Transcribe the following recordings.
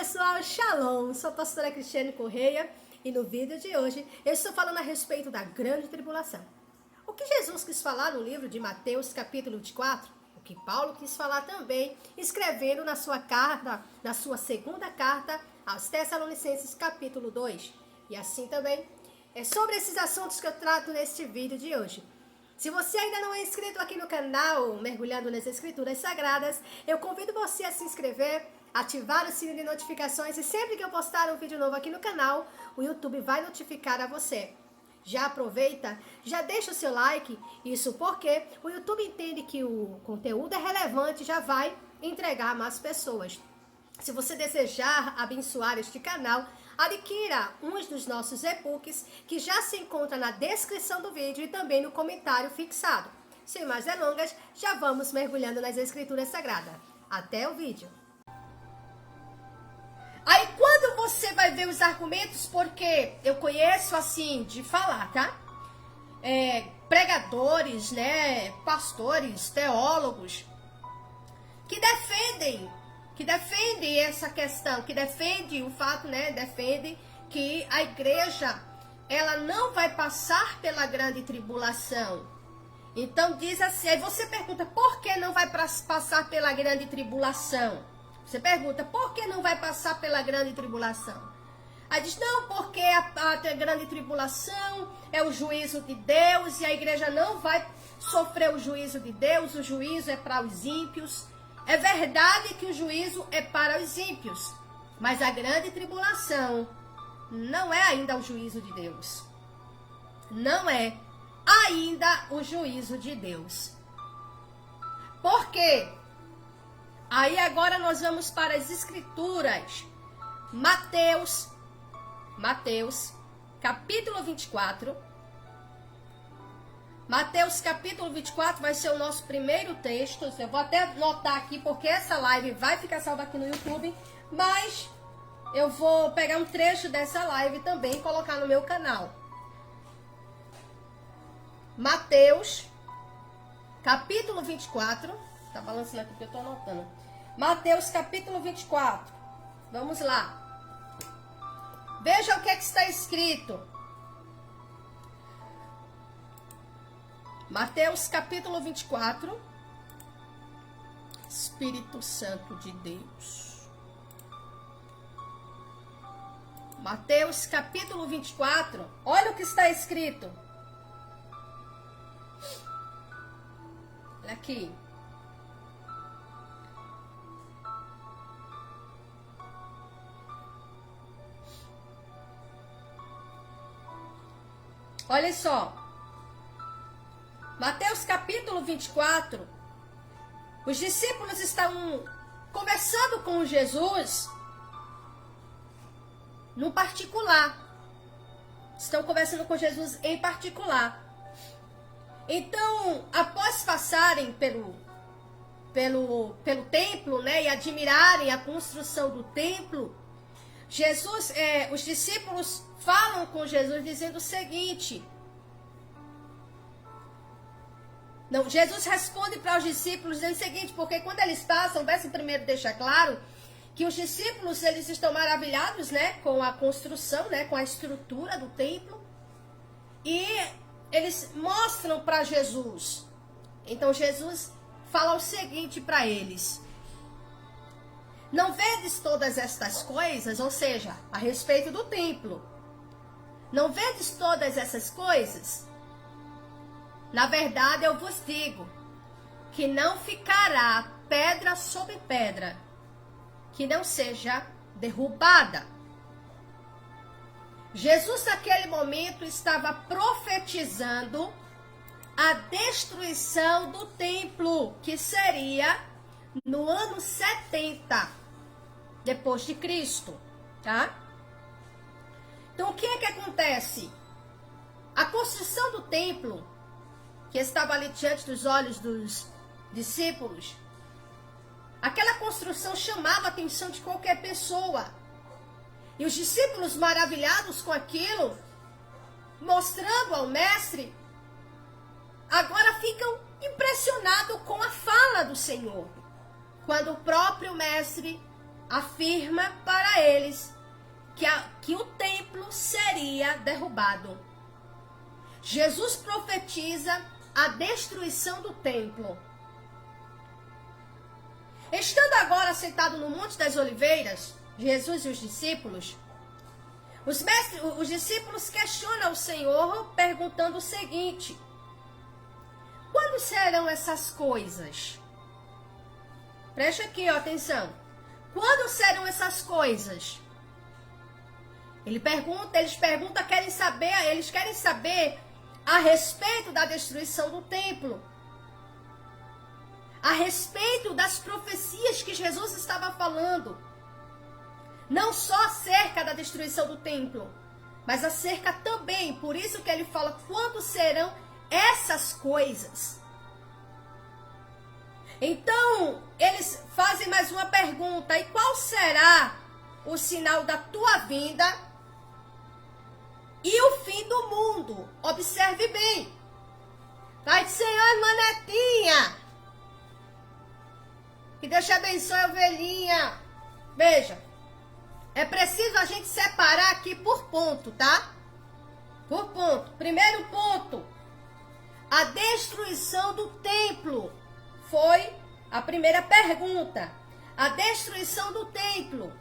pessoal, Shalom, sou a pastora Cristiane Correia e no vídeo de hoje eu estou falando a respeito da grande tribulação. O que Jesus quis falar no livro de Mateus capítulo 24, o que Paulo quis falar também, escrevendo na sua carta, na sua segunda carta aos Tessalonicenses capítulo 2. E assim também é sobre esses assuntos que eu trato neste vídeo de hoje. Se você ainda não é inscrito aqui no canal, Mergulhando nas Escrituras Sagradas, eu convido você a se inscrever, ativar o sininho de notificações e sempre que eu postar um vídeo novo aqui no canal, o YouTube vai notificar a você. Já aproveita, já deixa o seu like, isso porque o YouTube entende que o conteúdo é relevante e já vai entregar a mais pessoas. Se você desejar abençoar este canal, adquira um dos nossos e-books que já se encontra na descrição do vídeo e também no comentário fixado. Sem mais delongas, já vamos mergulhando nas Escrituras Sagradas. Até o vídeo! Aí quando você vai ver os argumentos, porque eu conheço assim de falar, tá? Pregadores, né? Pastores, teólogos, que defendem essa questão, que defende o fato, né? Defende que a igreja, ela não vai passar pela grande tribulação. Então diz assim, aí você pergunta, por que não vai passar pela grande tribulação? Você pergunta, por que não vai passar pela grande tribulação? Aí diz, não, porque a grande tribulação é o juízo de Deus e a igreja não vai sofrer o juízo de Deus, o juízo é para os ímpios. É verdade que o juízo é para os ímpios, mas a grande tribulação não é ainda o juízo de Deus. Não é ainda o juízo de Deus. Por quê? Aí agora nós vamos para as Escrituras. Mateus, capítulo 24. Mateus capítulo 24 vai ser o nosso primeiro texto. Eu vou até anotar aqui porque essa live vai ficar salva aqui no YouTube. Mas eu vou pegar um trecho dessa live também e colocar no meu canal. Mateus capítulo 24. Tá balançando aqui que eu tô anotando. Mateus capítulo 24. Vamos lá. Veja o que está escrito. Mateus capítulo 24. Espírito Santo de Deus. Mateus capítulo 24. Olha o que está escrito. Olha aqui. Olha só. Mateus capítulo 24, os discípulos estão conversando com Jesus no particular. Estão conversando com Jesus em particular. Então, após passarem pelo templo, né, e admirarem a construção do templo, os discípulos falam com Jesus dizendo o seguinte. Não, Jesus responde para os discípulos dizendo o seguinte, porque quando eles passam, o verso primeiro deixa claro que os discípulos, eles estão maravilhados, né, com a construção, né, com a estrutura do templo, e eles mostram para Jesus. Então Jesus fala o seguinte para eles: não vedes todas estas coisas, ou seja, a respeito do templo, não vedes todas essas coisas? Na verdade, eu vos digo que não ficará pedra sobre pedra que não seja derrubada. Jesus, naquele momento, estava profetizando a destruição do templo, que seria no ano 70 depois de Cristo, tá? Então, o que é que acontece? A construção do templo, que estava ali diante dos olhos dos discípulos, aquela construção chamava a atenção de qualquer pessoa. E os discípulos, maravilhados com aquilo, mostrando ao mestre, agora ficam impressionados com a fala do Senhor. Quando o próprio mestre afirma para eles que o templo seria derrubado. Jesus profetiza a destruição do templo. Estando agora sentado no Monte das Oliveiras, Jesus e os discípulos, os discípulos questionam o Senhor perguntando o seguinte: quando serão essas coisas? Preste aqui, ó, atenção. Quando serão essas coisas? Eles perguntam, eles querem saber a respeito da destruição do templo. A respeito das profecias que Jesus estava falando. Não só acerca da destruição do templo, mas acerca também, por isso que ele fala, quando serão essas coisas? Então, eles fazem mais uma pergunta: e qual será o sinal da tua vinda e o fim do mundo? Observe bem. Pai do Senhor, manetinha. Que Deus te abençoe, ovelhinha. Veja, é preciso a gente separar aqui por ponto, tá? Por ponto. Primeiro ponto, a destruição do templo. Foi a primeira pergunta. A destruição do templo.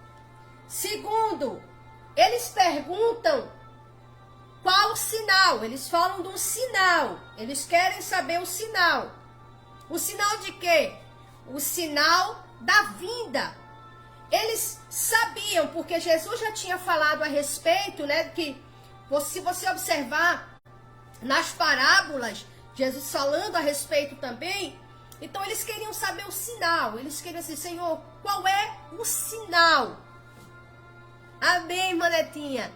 Segundo, eles perguntam qual o sinal. Eles falam de um sinal. Eles querem saber o sinal. O sinal de quê? O sinal da vinda. Eles sabiam, porque Jesus já tinha falado a respeito, né, que se você observar nas parábolas, Jesus falando a respeito também, então eles queriam saber o sinal. Eles queriam dizer: Senhor, qual é o sinal? Amém, manetinha.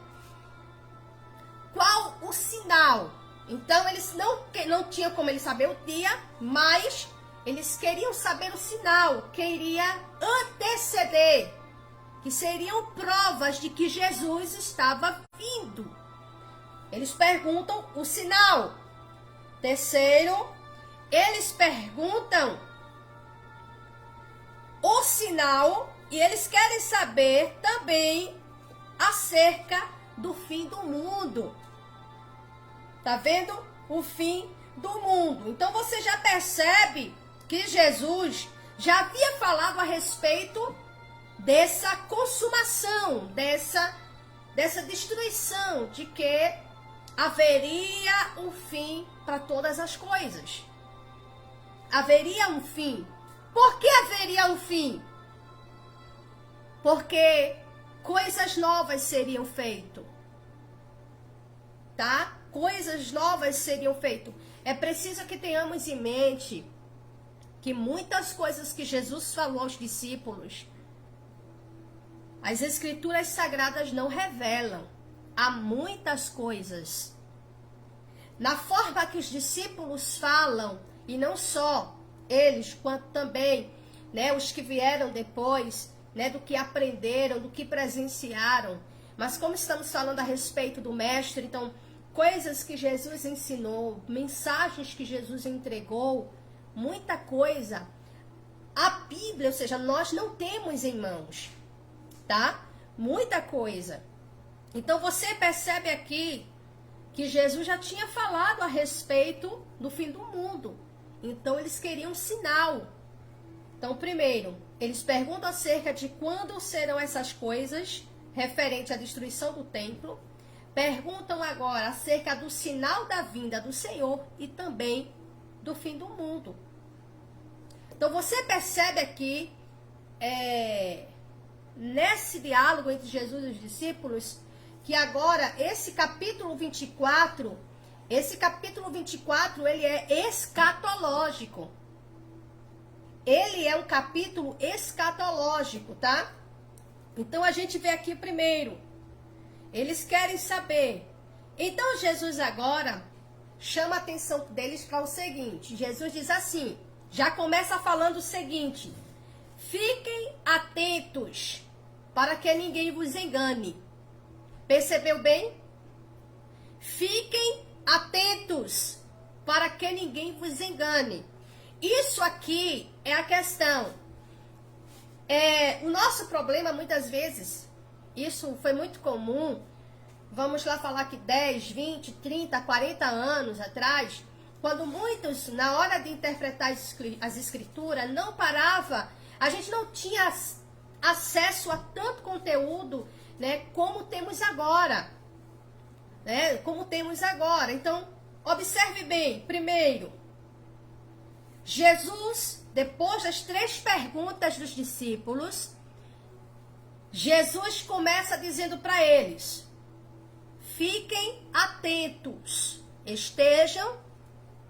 Qual o sinal? Então eles não tinham como eles saber o dia, mas eles queriam saber o sinal, que iria anteceder, que seriam provas de que Jesus estava vindo. Eles perguntam o sinal. Terceiro, eles perguntam o sinal e eles querem saber também acerca do fim do mundo. Tá vendo? O fim do mundo. Então você já percebe que Jesus já havia falado a respeito dessa consumação, dessa destruição, de que haveria um fim para todas as coisas. Haveria um fim. Por que haveria um fim? Porque coisas novas seriam feitas. Tá? Coisas novas seriam feitas. É preciso que tenhamos em mente que muitas coisas que Jesus falou aos discípulos, as escrituras sagradas não revelam. Há muitas coisas. Na forma que os discípulos falam, e não só eles, quanto também, né, os que vieram depois, né, do que aprenderam, do que presenciaram. Mas como estamos falando a respeito do mestre, então, coisas que Jesus ensinou, mensagens que Jesus entregou, muita coisa, a Bíblia, ou seja, nós não temos em mãos, tá? Muita coisa. Então você percebe aqui que Jesus já tinha falado a respeito do fim do mundo. Então eles queriam um sinal. Então, primeiro, eles perguntam acerca de quando serão essas coisas, referente à destruição do templo. Perguntam agora acerca do sinal da vinda do Senhor e também do fim do mundo. Então você percebe aqui, nesse diálogo entre Jesus e os discípulos, que agora esse capítulo 24, ele é escatológico. Ele é um capítulo escatológico, tá? Então a gente vê aqui primeiro, eles querem saber. Então Jesus agora chama a atenção deles para o seguinte. Jesus diz assim, já começa falando o seguinte: fiquem atentos para que ninguém vos engane. Percebeu bem? Fiquem atentos para que ninguém vos engane. Isso aqui é a questão. O nosso problema, muitas vezes, isso foi muito comum, vamos lá falar que 10, 20, 30, 40 anos atrás, quando muitos, na hora de interpretar as escrituras, não parava, a gente não tinha acesso a tanto conteúdo, né, como temos agora. Então, observe bem, primeiro, Jesus, depois das 3 perguntas dos discípulos, Jesus começa dizendo para eles: fiquem atentos, estejam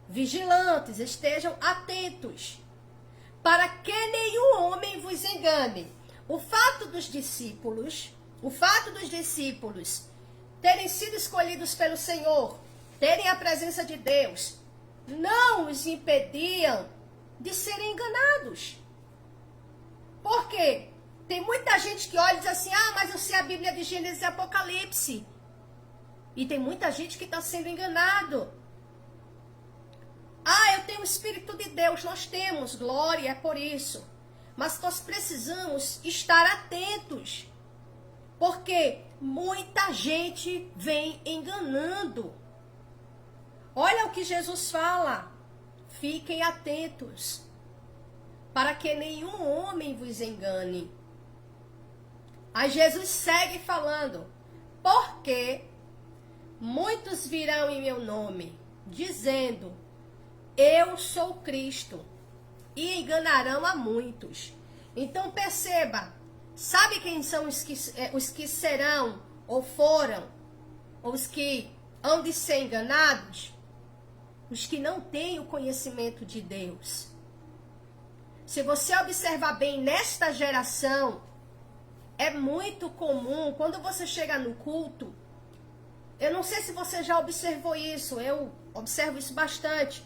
vigilantes, estejam atentos, para que nenhum homem vos engane. O fato dos discípulos terem sido escolhidos pelo Senhor, terem a presença de Deus, não os impediam de serem enganados. Por quê? Tem muita gente que olha e diz assim: mas eu sei a Bíblia de Gênesis e Apocalipse. E tem muita gente que está sendo enganado. Eu tenho o Espírito de Deus. Nós temos, glória, é por isso. Mas nós precisamos estar atentos. Porque muita gente vem enganando. Olha o que Jesus fala: fiquem atentos, para que nenhum homem vos engane. Aí Jesus segue falando: porque muitos virão em meu nome, dizendo: eu sou Cristo, e enganarão a muitos. Então perceba, sabe quem são os que serão, ou foram, ou os que hão de ser enganados? Os que não têm o conhecimento de Deus. Se você observar bem, nesta geração, é muito comum, quando você chega no culto, eu não sei se você já observou isso, eu observo isso bastante,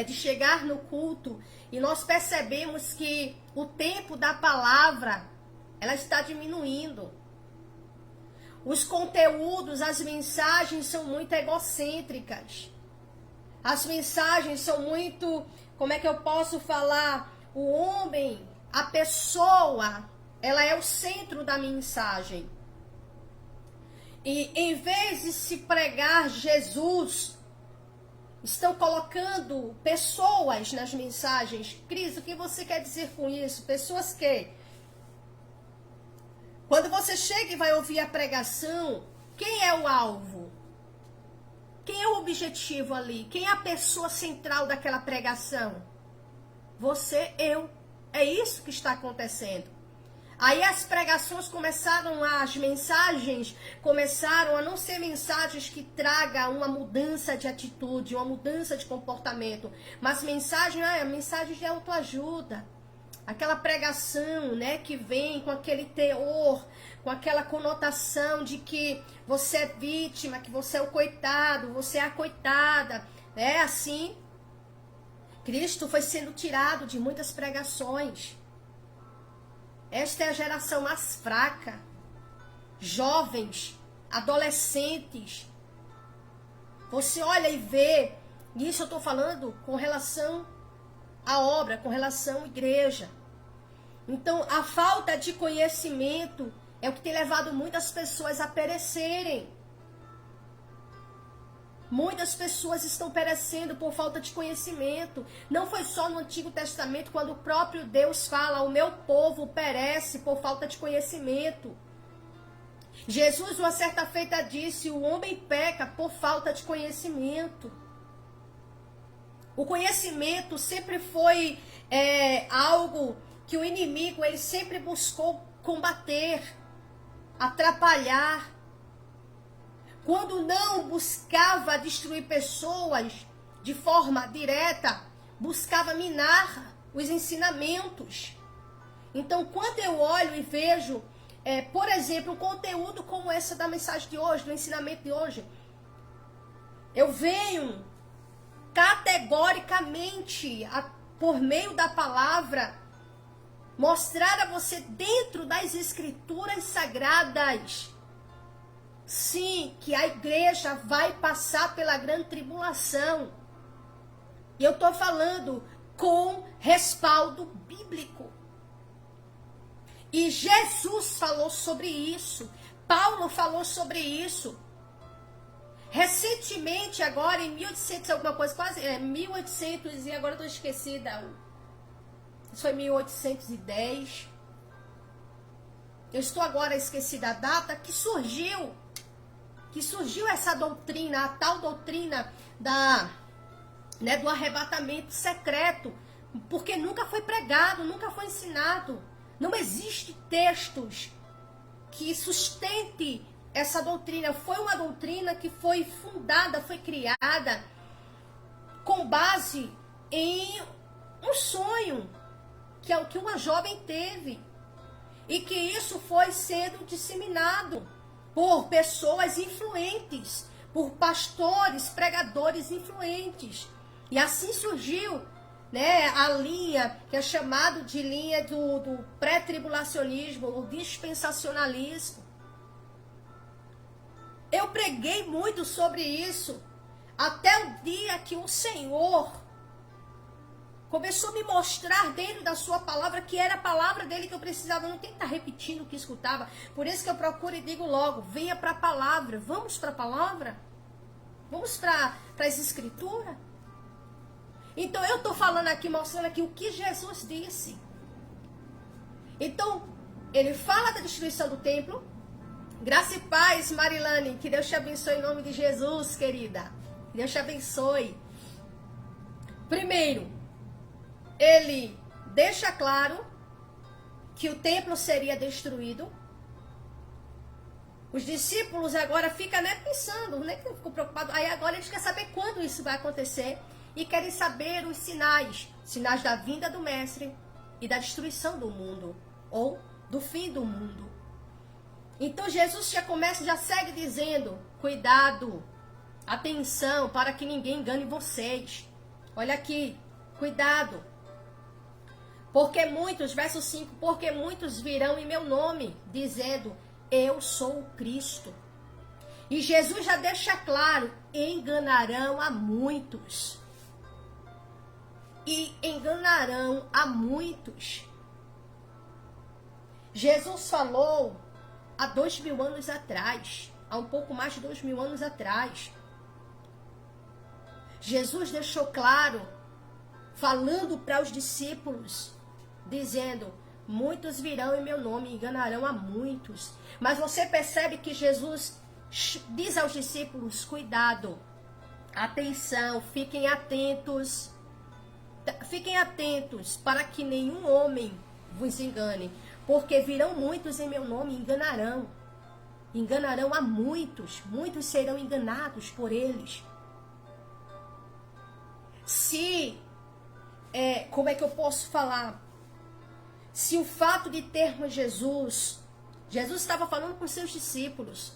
de chegar no culto e nós percebemos que o tempo da palavra, ela está diminuindo. Os conteúdos, as mensagens são muito egocêntricas. As mensagens são muito, como é que eu posso falar? O homem, a pessoa, ela é o centro da mensagem. E em vez de se pregar Jesus, estão colocando pessoas nas mensagens. Cris, o que você quer dizer com isso? Pessoas que, quando você chega e vai ouvir a pregação, quem é o alvo? Quem é o objetivo ali? Quem é a pessoa central daquela pregação? Você, eu. É isso que está acontecendo. Aí as pregações as mensagens começaram a não ser mensagens que tragam uma mudança de atitude, uma mudança de comportamento, mas mensagem de autoajuda. Aquela pregação, né, que vem com aquele teor, com aquela conotação de que você é vítima, que você é o coitado, você é a coitada, né? Assim, Cristo foi sendo tirado de muitas pregações. Esta é a geração mais fraca. Jovens, adolescentes. Você olha e vê, e isso eu estou falando com relação à obra, com relação à igreja. Então, a falta de conhecimento é o que tem levado muitas pessoas a perecerem. Muitas pessoas estão perecendo por falta de conhecimento. Não foi só no Antigo Testamento, quando o próprio Deus fala: o meu povo perece por falta de conhecimento. Jesus, uma certa feita, disse: o homem peca por falta de conhecimento. O conhecimento sempre foi algo que o inimigo ele sempre buscou combater, atrapalhar. Quando não buscava destruir pessoas de forma direta, buscava minar os ensinamentos. Então, quando eu olho e vejo, por exemplo, um conteúdo como esse da mensagem de hoje, do ensinamento de hoje, eu venho categoricamente, por meio da palavra, mostrar a você dentro das escrituras sagradas, sim, que a igreja vai passar pela grande tribulação. E eu estou falando com respaldo bíblico. E Jesus falou sobre isso. Paulo falou sobre isso. Recentemente, agora em 1800 alguma coisa, quase 1800 e agora eu tô esquecida. Isso foi 1810. Eu estou agora esquecida a data que surgiu essa doutrina, a tal doutrina do arrebatamento secreto, porque nunca foi pregado, nunca foi ensinado. Não existe textos que sustente essa doutrina. Foi uma doutrina que foi fundada, foi criada com base em um sonho que uma jovem teve. E que isso foi sendo disseminado por pessoas influentes, por pastores, pregadores influentes. E assim surgiu, né, a linha que é chamada de linha do pré-tribulacionismo, o dispensacionalismo. Eu preguei muito sobre isso, até o dia que o Senhor começou a me mostrar dentro da sua palavra que era a palavra dele que eu precisava. Eu não tenho que estar repetindo o que escutava. Por isso que eu procuro e digo logo, venha para a palavra. Vamos para a palavra? Vamos para as escrituras? Então eu estou falando aqui, mostrando aqui o que Jesus disse. Então, ele fala da destruição do templo. Graça e paz, Marilane. Que Deus te abençoe em nome de Jesus, querida. Que Deus te abençoe. Primeiro, ele deixa claro que o templo seria destruído. Os discípulos agora ficam pensando, ficam preocupados. Aí agora eles querem saber quando isso vai acontecer e querem saber os sinais da vinda do Mestre e da destruição do mundo, ou do fim do mundo. Então Jesus já segue dizendo, cuidado, atenção, para que ninguém engane vocês. Olha aqui, cuidado. Porque muitos, verso 5, porque muitos virão em meu nome, dizendo, eu sou o Cristo. E Jesus já deixa claro, enganarão a muitos. E enganarão a muitos. Jesus falou há 2000 anos atrás, há um pouco mais de 2000 anos atrás. Jesus deixou claro, falando para os discípulos, dizendo, muitos virão em meu nome e enganarão a muitos. Mas você percebe que Jesus diz aos discípulos, cuidado, atenção, fiquem atentos para que nenhum homem vos engane, porque virão muitos em meu nome e enganarão a muitos serão enganados por eles. Como é que eu posso falar? Se o fato de termos Jesus estava falando com seus discípulos,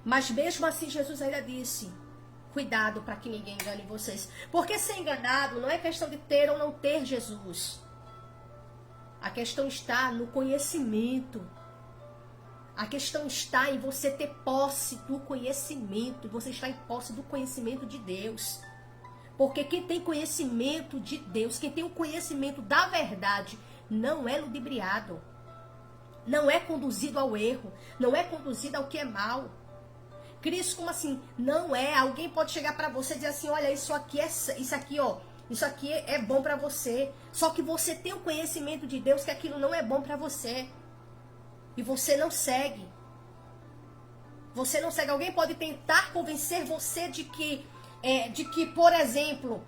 mas mesmo assim Jesus ainda disse, cuidado para que ninguém engane vocês. Porque ser enganado não é questão de ter ou não ter Jesus. A questão está no conhecimento. A questão está em você ter posse do conhecimento. Você está em posse do conhecimento de Deus. Porque quem tem conhecimento de Deus, quem tem o conhecimento da verdade, não é ludibriado. Não é conduzido ao erro. Não é conduzido ao que é mal. Cristo, como assim? Não é. Alguém pode chegar para você e dizer assim, olha, isso aqui é bom para você. Só que você tem o conhecimento de Deus que aquilo não é bom para você. E você não segue. Você não segue. Alguém pode tentar convencer você de que, por exemplo,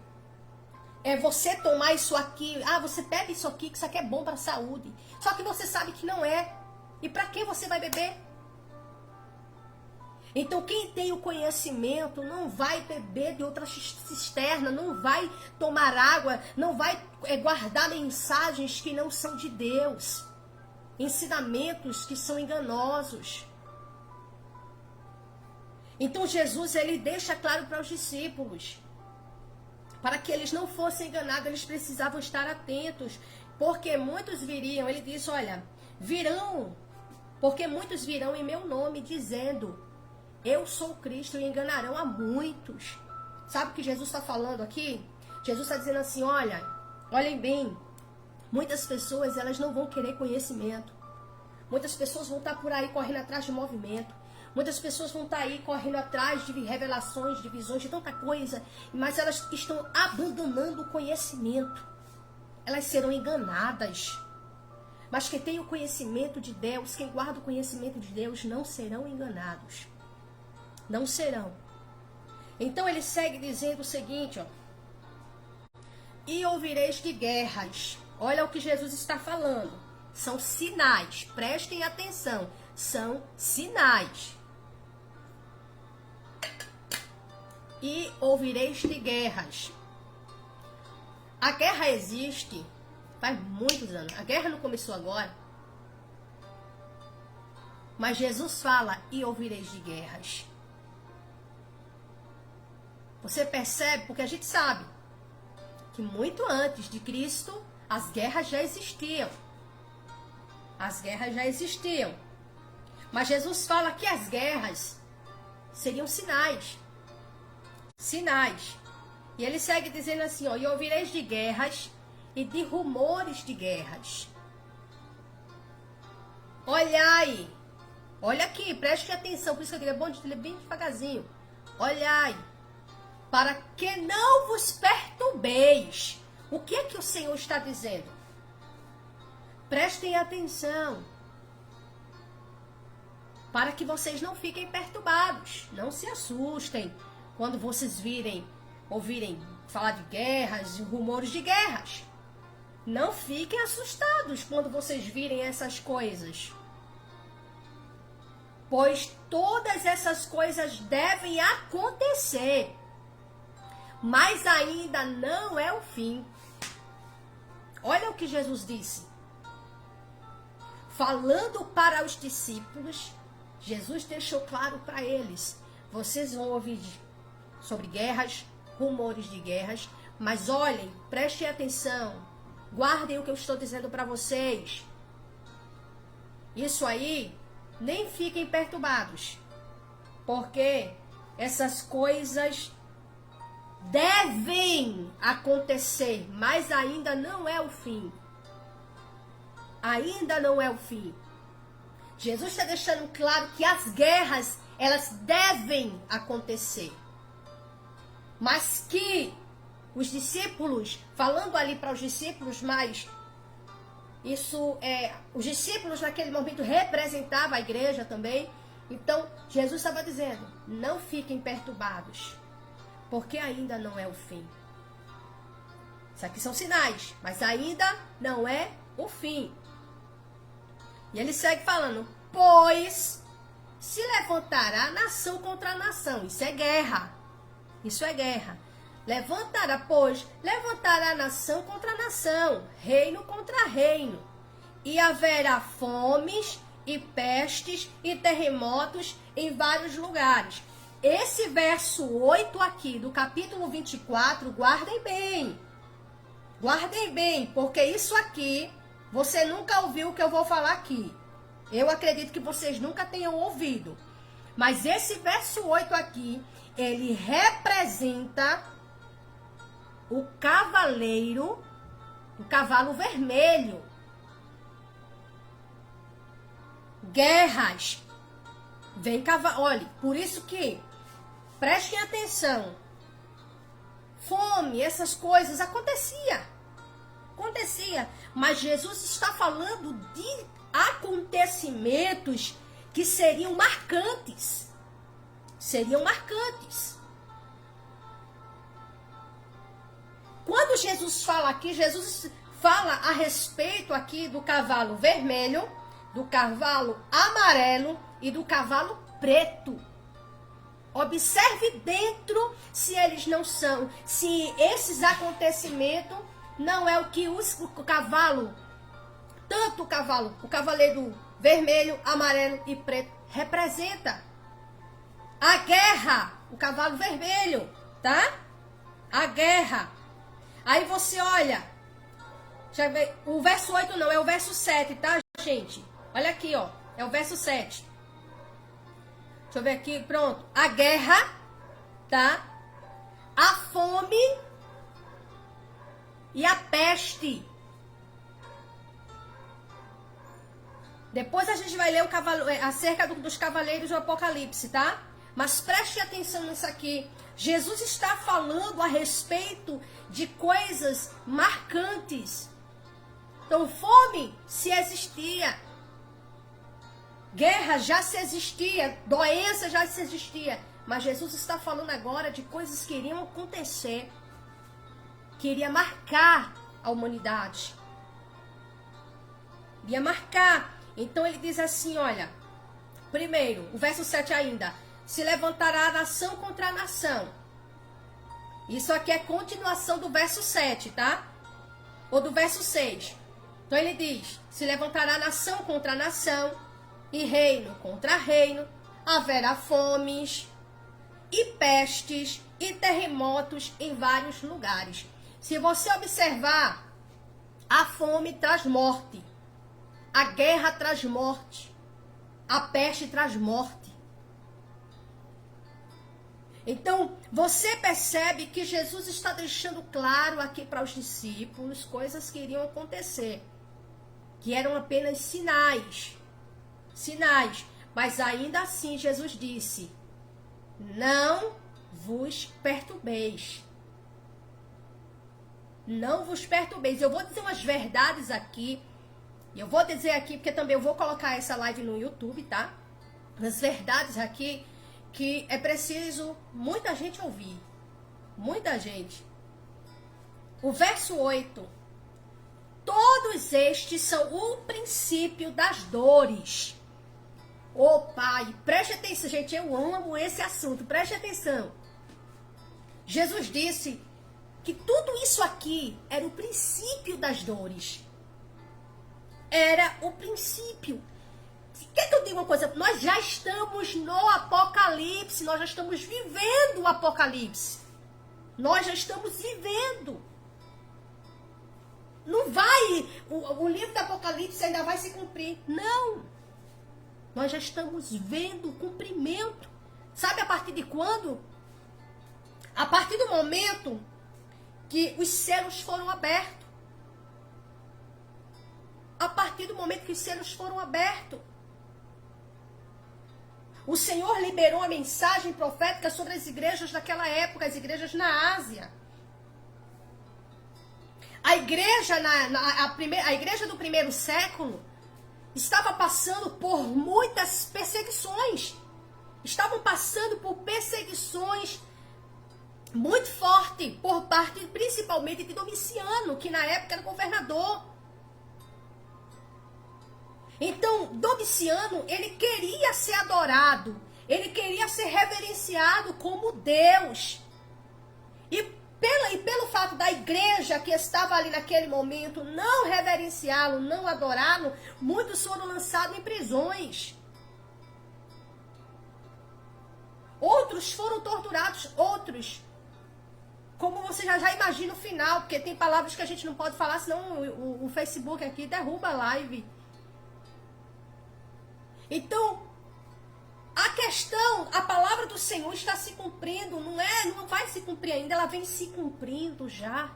você tomar isso aqui, você bebe isso aqui, que isso aqui é bom para a saúde. Só que você sabe que não é. E para que você vai beber? Então quem tem o conhecimento não vai beber de outra cisterna, não vai tomar água, não vai guardar mensagens que não são de Deus. Ensinamentos que são enganosos. Então Jesus, ele deixa claro para os discípulos, para que eles não fossem enganados, eles precisavam estar atentos, porque muitos viriam, ele diz, olha, virão, porque muitos virão em meu nome, dizendo, eu sou o Cristo, e enganarão a muitos. Sabe o que Jesus está falando aqui? Jesus está dizendo assim, olhem bem, Muitas pessoas, elas não vão querer conhecimento. Muitas pessoas vão estar por aí correndo atrás de movimento. Muitas pessoas vão estar aí correndo atrás de revelações, de visões, de tanta coisa. Mas elas estão abandonando o conhecimento. Elas serão enganadas. Mas quem tem o conhecimento de Deus, quem guarda o conhecimento de Deus, não serão enganados. Não serão. Então ele segue dizendo o seguinte, ó. E ouvireis de guerras. Olha o que Jesus está falando. São sinais. Prestem atenção. São sinais. E ouvireis de guerras. A guerra existe faz muitos anos. A guerra não começou agora. Mas Jesus fala, e ouvireis de guerras. Você percebe, porque a gente sabe que muito antes de Cristo, as guerras já existiam. As guerras já existiam. Mas Jesus fala que as guerras seriam sinais. Sinais. E ele segue dizendo assim, ó, e ouvireis de guerras e de rumores de guerras. Olhai. Olha aqui, preste atenção, por isso que eu diria, bom, de ler bem devagarzinho. Olhai, para que não vos perturbeis. O que é que o Senhor está dizendo? Prestem atenção. Para que vocês não fiquem perturbados. Não se assustem quando vocês ouvirem falar de guerras e rumores de guerras. Não fiquem assustados quando vocês virem essas coisas. Pois todas essas coisas devem acontecer. Mas ainda não é o fim. Olha o que Jesus disse. Falando para os discípulos, Jesus deixou claro para eles. Vocês vão ouvir sobre guerras, rumores de guerras. Mas olhem, prestem atenção. Guardem o que eu estou dizendo para vocês. Isso aí, nem fiquem perturbados. Porque essas coisas devem acontecer, mas ainda não é o fim. Ainda não é o fim. Jesus está deixando claro que as guerras, elas devem acontecer. Mas que os discípulos, falando ali para os discípulos, mas isso os discípulos naquele momento representavam a igreja também. Então, Jesus estava dizendo, não fiquem perturbados, porque ainda não é o fim. Isso aqui são sinais, mas ainda não é o fim. E ele segue falando, pois se levantará nação contra nação. Isso é guerra. Isso é guerra. Levantará nação contra nação, reino contra reino. E haverá fomes e pestes e terremotos em vários lugares. Esse verso 8 aqui do capítulo 24, guardem bem. Guardem bem, porque isso aqui, você nunca ouviu o que eu vou falar aqui. Eu acredito que vocês nunca tenham ouvido. Mas esse verso 8 aqui, ele representa o cavaleiro, o cavalo vermelho. Guerras. Vem cavalo. Olha, por isso que prestem atenção. Fome, essas coisas acontecia. Mas Jesus está falando de acontecimentos que seriam marcantes. Quando Jesus fala aqui, Jesus fala a respeito aqui do cavalo vermelho, do cavalo amarelo e do cavalo preto. Observe dentro se eles não são, se esses acontecimentos não é o que o cavalo, tanto o cavaleiro vermelho, amarelo e preto representa. A guerra, o cavalo vermelho, tá? A guerra. Aí você olha, já vê, o verso 8 não, é o verso 7, tá, gente? Olha aqui, ó, é o verso 7. Deixa eu ver aqui, pronto. A guerra, tá? A fome e a peste. Depois a gente vai ler acerca dos cavaleiros do Apocalipse, tá? Mas preste atenção nisso aqui. Jesus está falando a respeito de coisas marcantes. Então, fome se existia. Guerra já se existia. Doença já se existia. Mas Jesus está falando agora de coisas que iriam acontecer. Que iria marcar a humanidade. Iria marcar. Então ele diz assim, olha. Primeiro, o verso 7 ainda. Se levantará nação contra nação. Isso aqui é continuação do verso 7, tá? Ou do verso 6. Então ele diz, se levantará nação contra nação, e reino contra reino, haverá fomes, e pestes, e terremotos em vários lugares. Se você observar, a fome traz morte, a guerra traz morte, a peste traz morte. Então, você percebe que Jesus está deixando claro aqui para os discípulos coisas que iriam acontecer, que eram apenas sinais. Sinais. Mas ainda assim Jesus disse, não vos perturbeis. Não vos perturbeis. Eu vou dizer umas verdades aqui. E eu vou dizer aqui, porque também eu vou colocar essa live no YouTube, tá? As verdades aqui que é preciso muita gente ouvir. Muita gente. O verso 8. Todos estes são o princípio das dores. Ô Pai, preste atenção, gente, eu amo esse assunto, preste atenção. Jesus disse que tudo isso aqui era o princípio das dores. Era o princípio. Quer que eu diga uma coisa? Nós já estamos no Apocalipse, nós já estamos vivendo o Apocalipse. Nós já estamos vivendo. Não vai, o livro do Apocalipse ainda vai se cumprir. Não. Nós já estamos vendo o cumprimento. Sabe a partir de quando? A partir do momento que os céus foram abertos. A partir do momento que os céus foram abertos. O Senhor liberou a mensagem profética sobre as igrejas daquela época, as igrejas na Ásia. A igreja, a igreja do primeiro século estava passando por muitas perseguições. Estavam passando por perseguições muito fortes por parte principalmente de Domiciano, que na época era governador. Então, Domiciano, ele queria ser adorado, ele queria ser reverenciado como Deus. E pelo fato da igreja que estava ali naquele momento não reverenciá-lo, não adorá-lo, muitos foram lançados em prisões. Outros foram torturados, outros, como você já imagina o final, porque tem palavras que a gente não pode falar, senão o Facebook aqui derruba a live. Então, a questão, a palavra do Senhor está se cumprindo, não vai se cumprir ainda, ela vem se cumprindo já.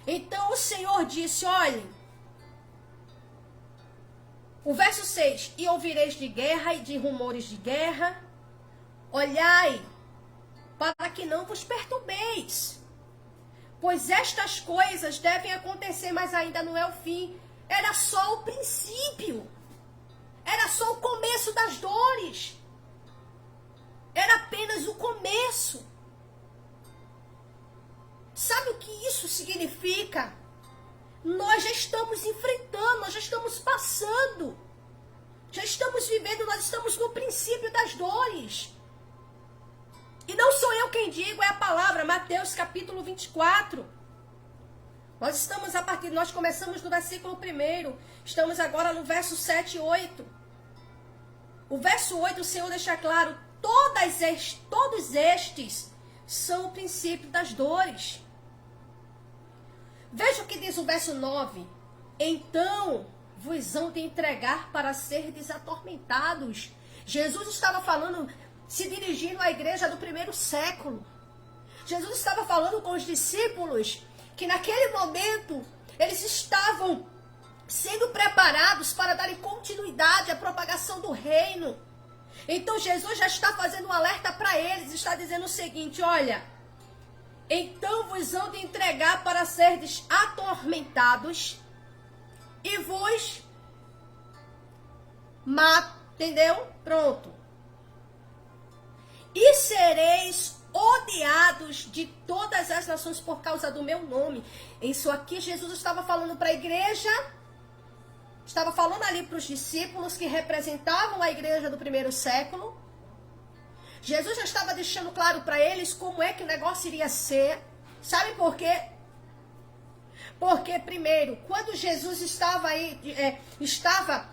Então o Senhor disse, olhem, o verso 6, e ouvireis de guerra e de rumores de guerra, olhai, para que não vos perturbeis, pois estas coisas devem acontecer, mas ainda não é o fim, era só o princípio. Era só o começo das dores. Era apenas o começo. Sabe o que isso significa? Nós já estamos enfrentando, nós já estamos passando. Já estamos vivendo, nós estamos no princípio das dores. E não sou eu quem digo, é a palavra, Mateus capítulo 24. Nós começamos no versículo 1, estamos agora no verso 7 e 8. O verso 8, o Senhor deixa claro, todos estes são o princípio das dores. Veja o que diz o verso 9. Então vos hão de entregar para serdes atormentados. Jesus estava falando, se dirigindo à igreja do primeiro século. Jesus estava falando com os discípulos que naquele momento eles estavam sendo preparados para darem continuidade à propagação do reino. Então Jesus já está fazendo um alerta para eles, está dizendo o seguinte, olha, então vos hão de entregar para serdes atormentados e vos entendeu? Pronto. E sereis odiados de todas as nações por causa do meu nome. Isso aqui Jesus estava falando para a igreja, estava falando ali para os discípulos que representavam a igreja do primeiro século. Jesus já estava deixando claro para eles como é que o negócio iria ser. Sabe por quê? Porque, primeiro, quando Jesus estava estava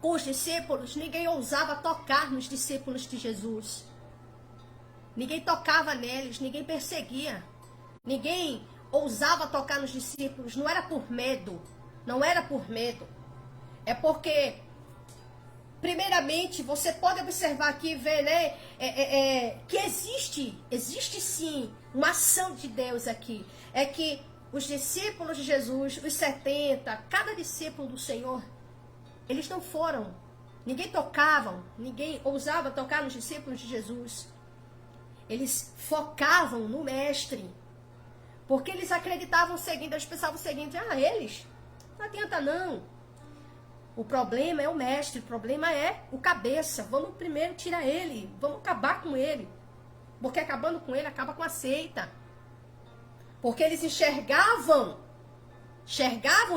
com os discípulos, ninguém ousava tocar nos discípulos de Jesus. Ninguém tocava neles, ninguém perseguia. Ninguém ousava tocar nos discípulos. Não era por medo. Não era por medo. É porque, primeiramente, você pode observar aqui e ver, né, que existe sim uma ação de Deus aqui. É que os discípulos de Jesus, os 70, cada discípulo do Senhor, eles não foram. Ninguém ninguém ousava tocar nos discípulos de Jesus. Eles focavam no mestre. Porque eles acreditavam o seguinte, eles pensavam o seguinte, eles, não adianta não. O problema é o mestre, o problema é o cabeça. Vamos primeiro tirar ele, vamos acabar com ele. Porque acabando com ele, acaba com a seita. Porque eles enxergavam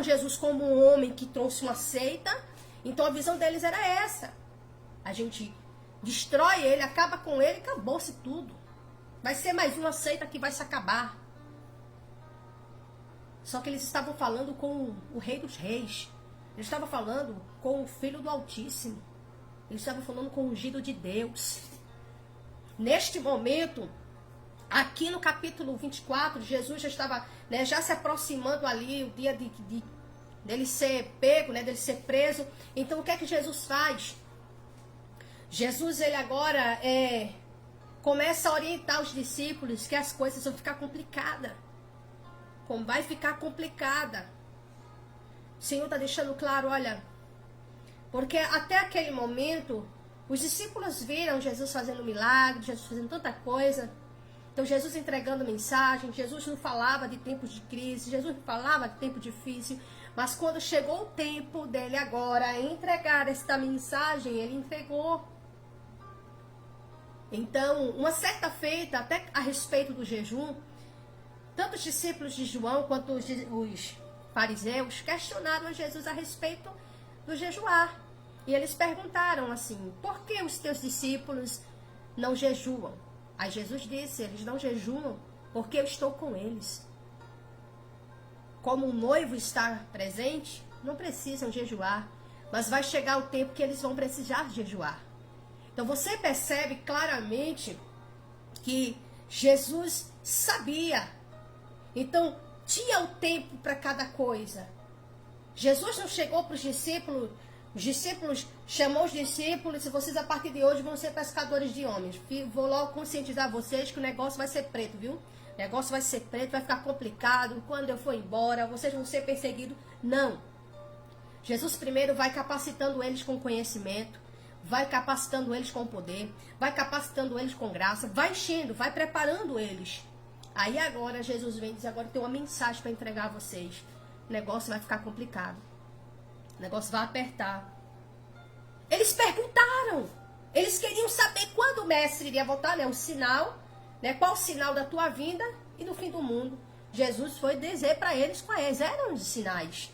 Jesus como um homem que trouxe uma seita. Então a visão deles era essa. A gente destrói ele, acaba com ele e acabou-se tudo. Vai ser mais uma seita que vai se acabar. Só que eles estavam falando com o Rei dos Reis. Eles estavam falando com o Filho do Altíssimo. Eles estavam falando com o ungido de Deus. Neste momento, aqui no capítulo 24, Jesus já estava, né, já se aproximando ali, o dia dele ser pego, né, dele ser preso. Então, o que é que Jesus faz? Jesus, ele agora começa a orientar os discípulos que as coisas vão ficar complicadas. Como vai ficar complicada. O Senhor está deixando claro, olha, porque até aquele momento, os discípulos viram Jesus fazendo milagres, Jesus fazendo tanta coisa. Então, Jesus entregando mensagem, Jesus não falava de tempos de crise, Jesus não falava de tempo difícil. Mas quando chegou o tempo dele agora entregar esta mensagem, ele entregou. Então, uma certa feita, até a respeito do jejum, tanto os discípulos de João quanto os fariseus questionaram a Jesus a respeito do jejuar. E eles perguntaram assim, por que os teus discípulos não jejuam? Aí Jesus disse, eles não jejuam porque eu estou com eles. Como o noivo está presente, não precisam jejuar, mas vai chegar o tempo que eles vão precisar jejuar. Então você percebe claramente que Jesus sabia. Então tinha o tempo para cada coisa. Jesus não chegou para os discípulos chamou os discípulos e vocês a partir de hoje vão ser pescadores de homens. Vou logo conscientizar vocês que o negócio vai ser preto, viu? O negócio vai ser preto, vai ficar complicado. Quando eu for embora, vocês vão ser perseguidos. Não. Jesus primeiro vai capacitando eles com conhecimento, vai capacitando eles com poder, vai capacitando eles com graça, vai enchendo, vai preparando eles. Aí agora Jesus vem e diz, agora tem uma mensagem para entregar a vocês. O negócio vai ficar complicado. O negócio vai apertar. Eles perguntaram. Eles queriam saber quando o mestre iria voltar, né? O sinal, né? Qual o sinal da tua vinda e do fim do mundo. Jesus foi dizer para eles quais eram os sinais.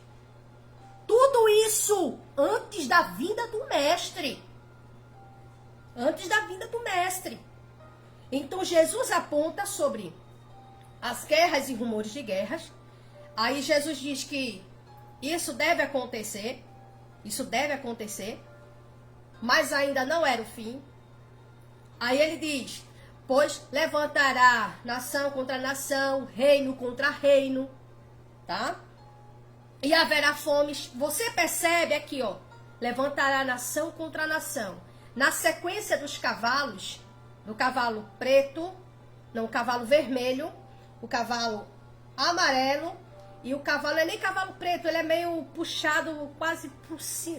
Tudo isso antes da vinda do mestre. Antes da vinda do mestre. Então Jesus aponta sobre as guerras e rumores de guerras. Aí Jesus diz que isso deve acontecer, mas ainda não era o fim. Aí ele diz, pois levantará nação contra nação, reino contra reino, tá? E haverá fomes. Você percebe aqui, ó, levantará nação contra nação. Na sequência dos cavalos, do cavalo preto, não, o cavalo vermelho, o cavalo amarelo E o cavalo não é nem cavalo preto, ele é meio puxado quase pro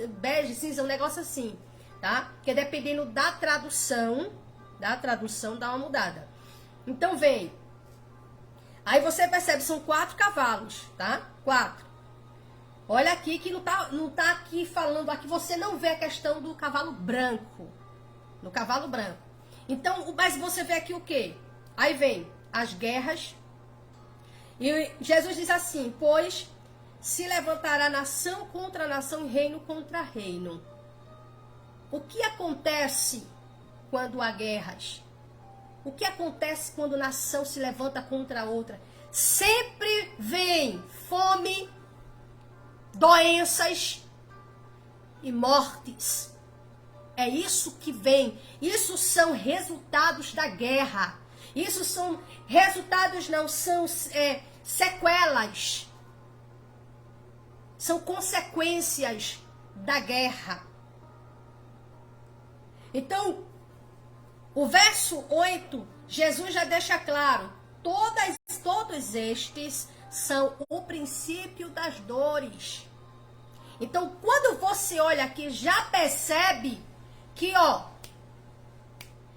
bege, cinza, um negócio assim, tá? Porque dependendo da tradução dá uma mudada. Então vem. Aí você percebe, são 4 cavalos, tá? 4. Olha aqui que não tá aqui falando, aqui você não vê a questão do cavalo branco. No cavalo branco. Então, mas você vê aqui o quê? Aí vem as guerras. E Jesus diz assim, pois se levantará nação contra nação e reino contra reino. O que acontece quando há guerras? O que acontece quando nação se levanta contra outra? Sempre vem fome, doenças e mortes. É isso que vem. Isso são resultados da guerra. Isso são resultados, não, são sequelas. São consequências da guerra. Então, o verso 8, Jesus já deixa claro, todos estes são o princípio das dores. Então, quando você olha aqui, já percebe que, ó,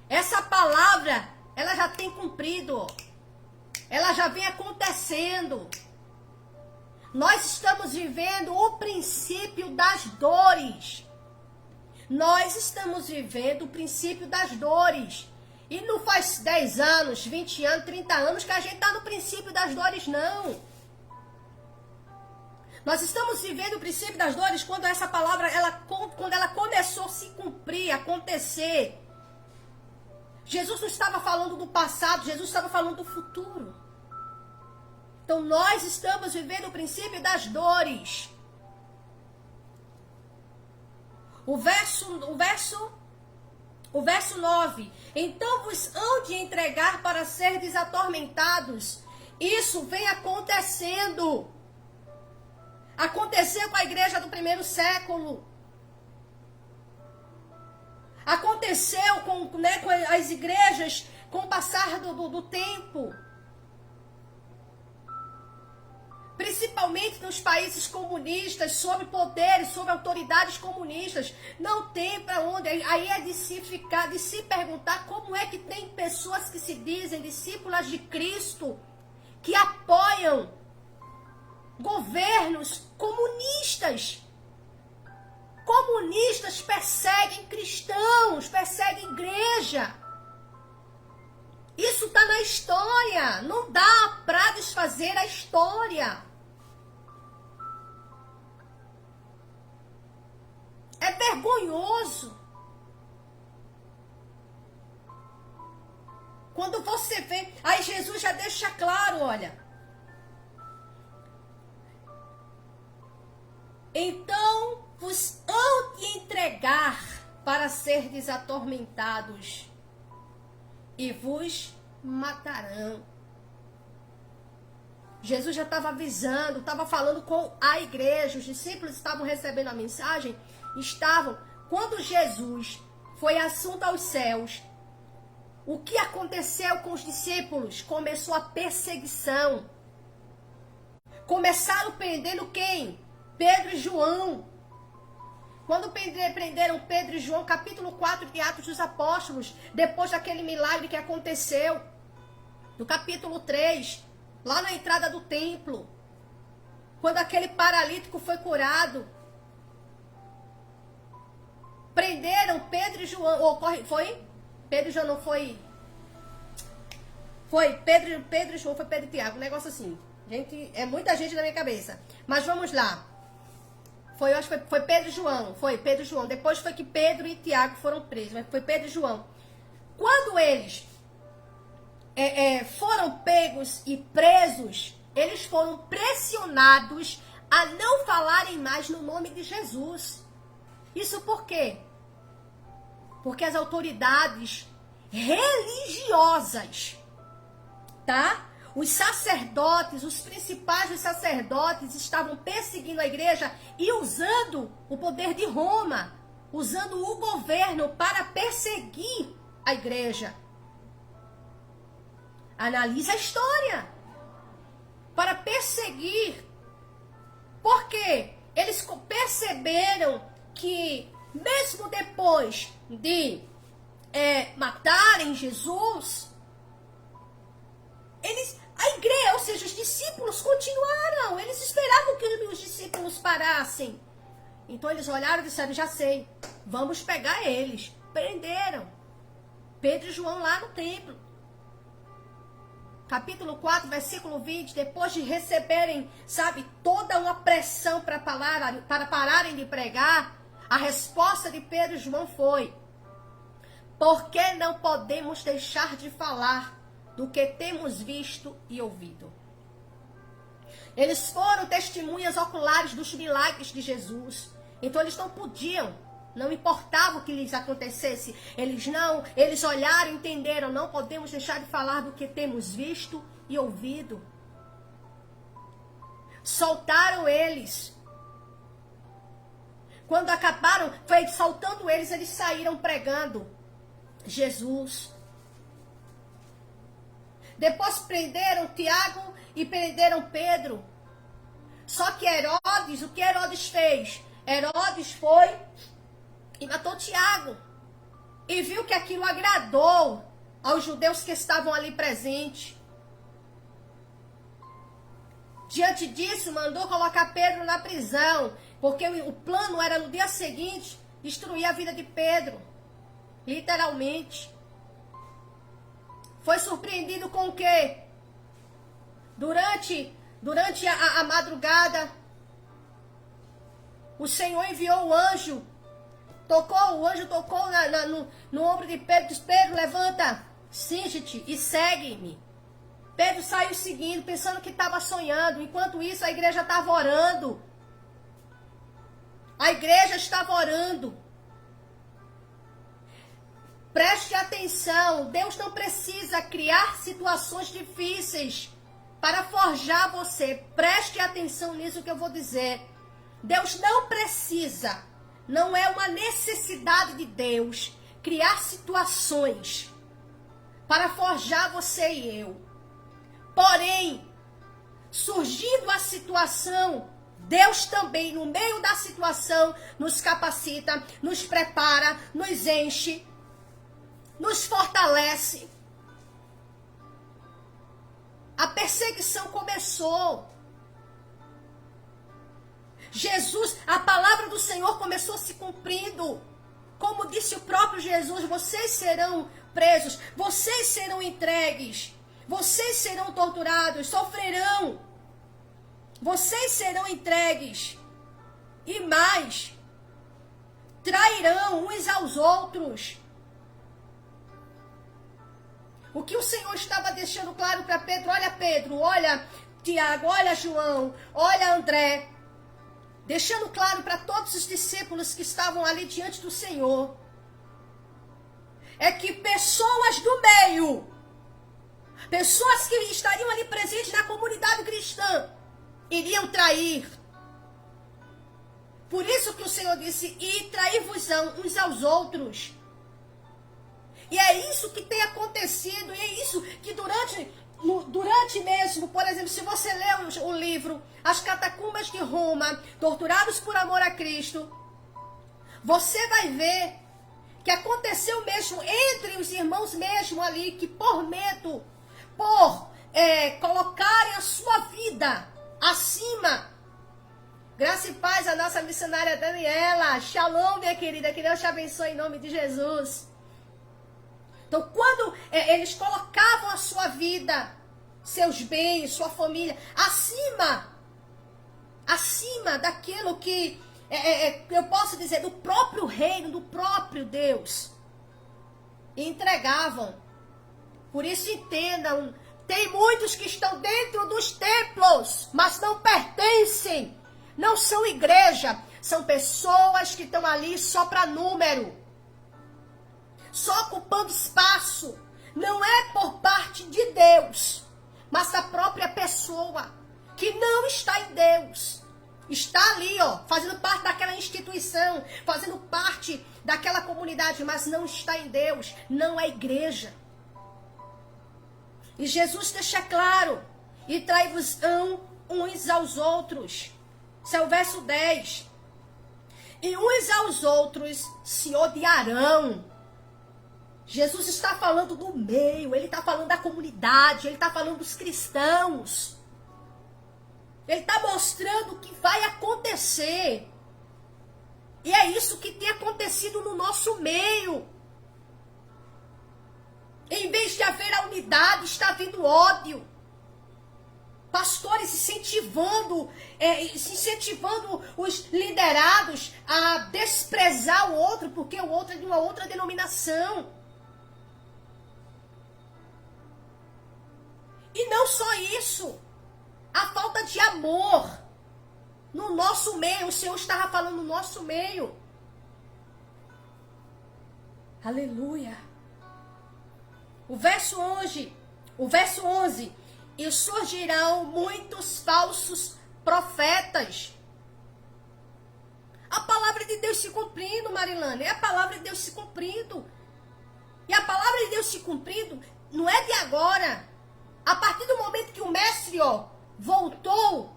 essa palavra, ela já tem cumprido, ó. Ela já vem acontecendo. Nós estamos vivendo o princípio das dores. Nós estamos vivendo o princípio das dores. E não faz 10 anos, 20 anos, 30 anos que a gente está no princípio das dores, não. Nós estamos vivendo o princípio das dores quando essa palavra, quando ela começou a se cumprir, a acontecer. Jesus não estava falando do passado, Jesus estava falando do futuro. Então nós estamos vivendo o princípio das dores. O verso 9. Então vos hão de entregar para serdes atormentados. Isso vem acontecendo. Aconteceu com a igreja do primeiro século. Aconteceu com as igrejas com o passar do tempo. Principalmente nos países comunistas, sob poderes, sob autoridades comunistas. Não tem para onde. Aí é de se perguntar como é que tem pessoas que se dizem discípulas de Cristo, que apoiam governos comunistas. Comunistas perseguem cristãos, perseguem igreja. Isso está na história. Não dá para desfazer a história. É vergonhoso. Quando você vê, aí Jesus já deixa claro, olha. Então vos hão de entregar para serdes atormentados e vos matarão. Jesus já estava avisando, estava falando com a igreja, os discípulos estavam recebendo a mensagem, quando Jesus foi assunto aos céus, o que aconteceu com os discípulos? Começou a perseguição. Começaram prendendo quem? Pedro e João. Quando prenderam Pedro e João, capítulo 4 de Atos dos Apóstolos, depois daquele milagre que aconteceu, no capítulo 3, lá na entrada do templo, quando aquele paralítico foi curado, prenderam Pedro e João, foi? Pedro e João não foi? Foi Pedro e João, foi Pedro e Tiago, um negócio assim. Gente, é muita gente na minha cabeça. Mas vamos lá. Eu acho que foi Pedro e João. Foi Pedro e João. Depois foi que Pedro e Tiago foram presos. Mas foi Pedro e João. Quando eles foram pegos e presos, eles foram pressionados a não falarem mais no nome de Jesus. Isso por quê? Porque as autoridades religiosas, tá? Os sacerdotes, os principais dos sacerdotes estavam perseguindo a igreja e usando o poder de Roma, usando o governo para perseguir a igreja. Analise a história. Para perseguir Porque eles perceberam que, mesmo depois de matarem Jesus, a igreja, ou seja, os discípulos continuaram. Eles esperavam que os discípulos parassem. Então eles olharam e disseram, já sei, vamos pegar eles. Prenderam Pedro e João lá no templo. Capítulo 4, versículo 20, depois de receberem, toda uma pressão para pararem de pregar, a resposta de Pedro e João foi: por que não podemos deixar de falar do que temos visto e ouvido? Eles foram testemunhas oculares dos milagres de Jesus. Então eles não podiam, não importava o que lhes acontecesse. Eles olharam e entenderam, não podemos deixar de falar do que temos visto e ouvido. Soltaram eles. Quando acabaram, soltando eles saíram pregando Jesus. Depois prenderam Tiago e prenderam Pedro. Só que Herodes, o que Herodes fez? Herodes foi e matou Tiago. E viu que aquilo agradou aos judeus que estavam ali presentes. Diante disso, mandou colocar Pedro na prisão. Porque o plano era no dia seguinte destruir a vida de Pedro. Literalmente. Foi surpreendido com o quê? Durante a madrugada, o Senhor enviou o anjo. O anjo tocou no ombro de Pedro. Disse: Pedro, levanta, cinge-te e segue-me. Pedro saiu seguindo, pensando que estava sonhando. Enquanto isso, a igreja estava orando. A igreja estava orando. Preste atenção, Deus não precisa criar situações difíceis para forjar você. Preste atenção nisso que eu vou dizer. Deus não precisa, não é uma necessidade de Deus criar situações para forjar você e eu. Porém, surgindo a situação, Deus também, no meio da situação, nos capacita, nos prepara, nos enche, nos fortalece. A perseguição começou. Jesus, a palavra do Senhor começou se cumprindo. Como disse o próprio Jesus, vocês serão presos, vocês serão entregues, vocês serão torturados, sofrerão. Vocês serão entregues. E mais, trairão uns aos outros. O que o Senhor estava deixando claro para Pedro: olha Pedro, olha Tiago, olha João, olha André. Deixando claro para todos os discípulos que estavam ali diante do Senhor. É que pessoas do meio, pessoas que estariam ali presentes na comunidade cristã, iriam trair. Por isso que o Senhor disse: e trair-vos-ão uns aos outros. E é isso que tem acontecido, e é isso que durante mesmo, por exemplo, se você lê o livro As Catacumbas de Roma, Torturados por Amor a Cristo, você vai ver que aconteceu mesmo entre os irmãos mesmo ali, que por medo, por colocarem a sua vida acima. Graça e paz à nossa missionária Daniela. Shalom, minha querida, que Deus te abençoe em nome de Jesus. Então, quando eles colocavam a sua vida, seus bens, sua família, acima daquilo que eu posso dizer, do próprio reino, do próprio Deus, e entregavam. Por isso, entendam, tem muitos que estão dentro dos templos, mas não pertencem, não são igreja, são pessoas que estão ali só para número, só ocupando espaço. Não é por parte de Deus, mas da própria pessoa que não está em Deus. Está ali, fazendo parte daquela instituição, fazendo parte daquela comunidade, mas não está em Deus, não é igreja. E Jesus deixa claro: e trai-vos uns aos outros. Esse é o verso 10. E uns aos outros se odiarão. Jesus está falando do meio, ele está falando da comunidade, ele está falando dos cristãos. Ele está mostrando o que vai acontecer. E é isso que tem acontecido no nosso meio. Em vez de haver a unidade, está havendo ódio. Pastores incentivando os liderados a desprezar o outro, porque o outro é de uma outra denominação. E não só isso, a falta de amor no nosso meio. O Senhor estava falando no nosso meio. Aleluia. O verso 11. E surgirão muitos falsos profetas. A palavra de Deus se cumprindo, Marilane. É a palavra de Deus se cumprindo. E a palavra de Deus se cumprindo não é de agora. A partir do momento que o mestre, voltou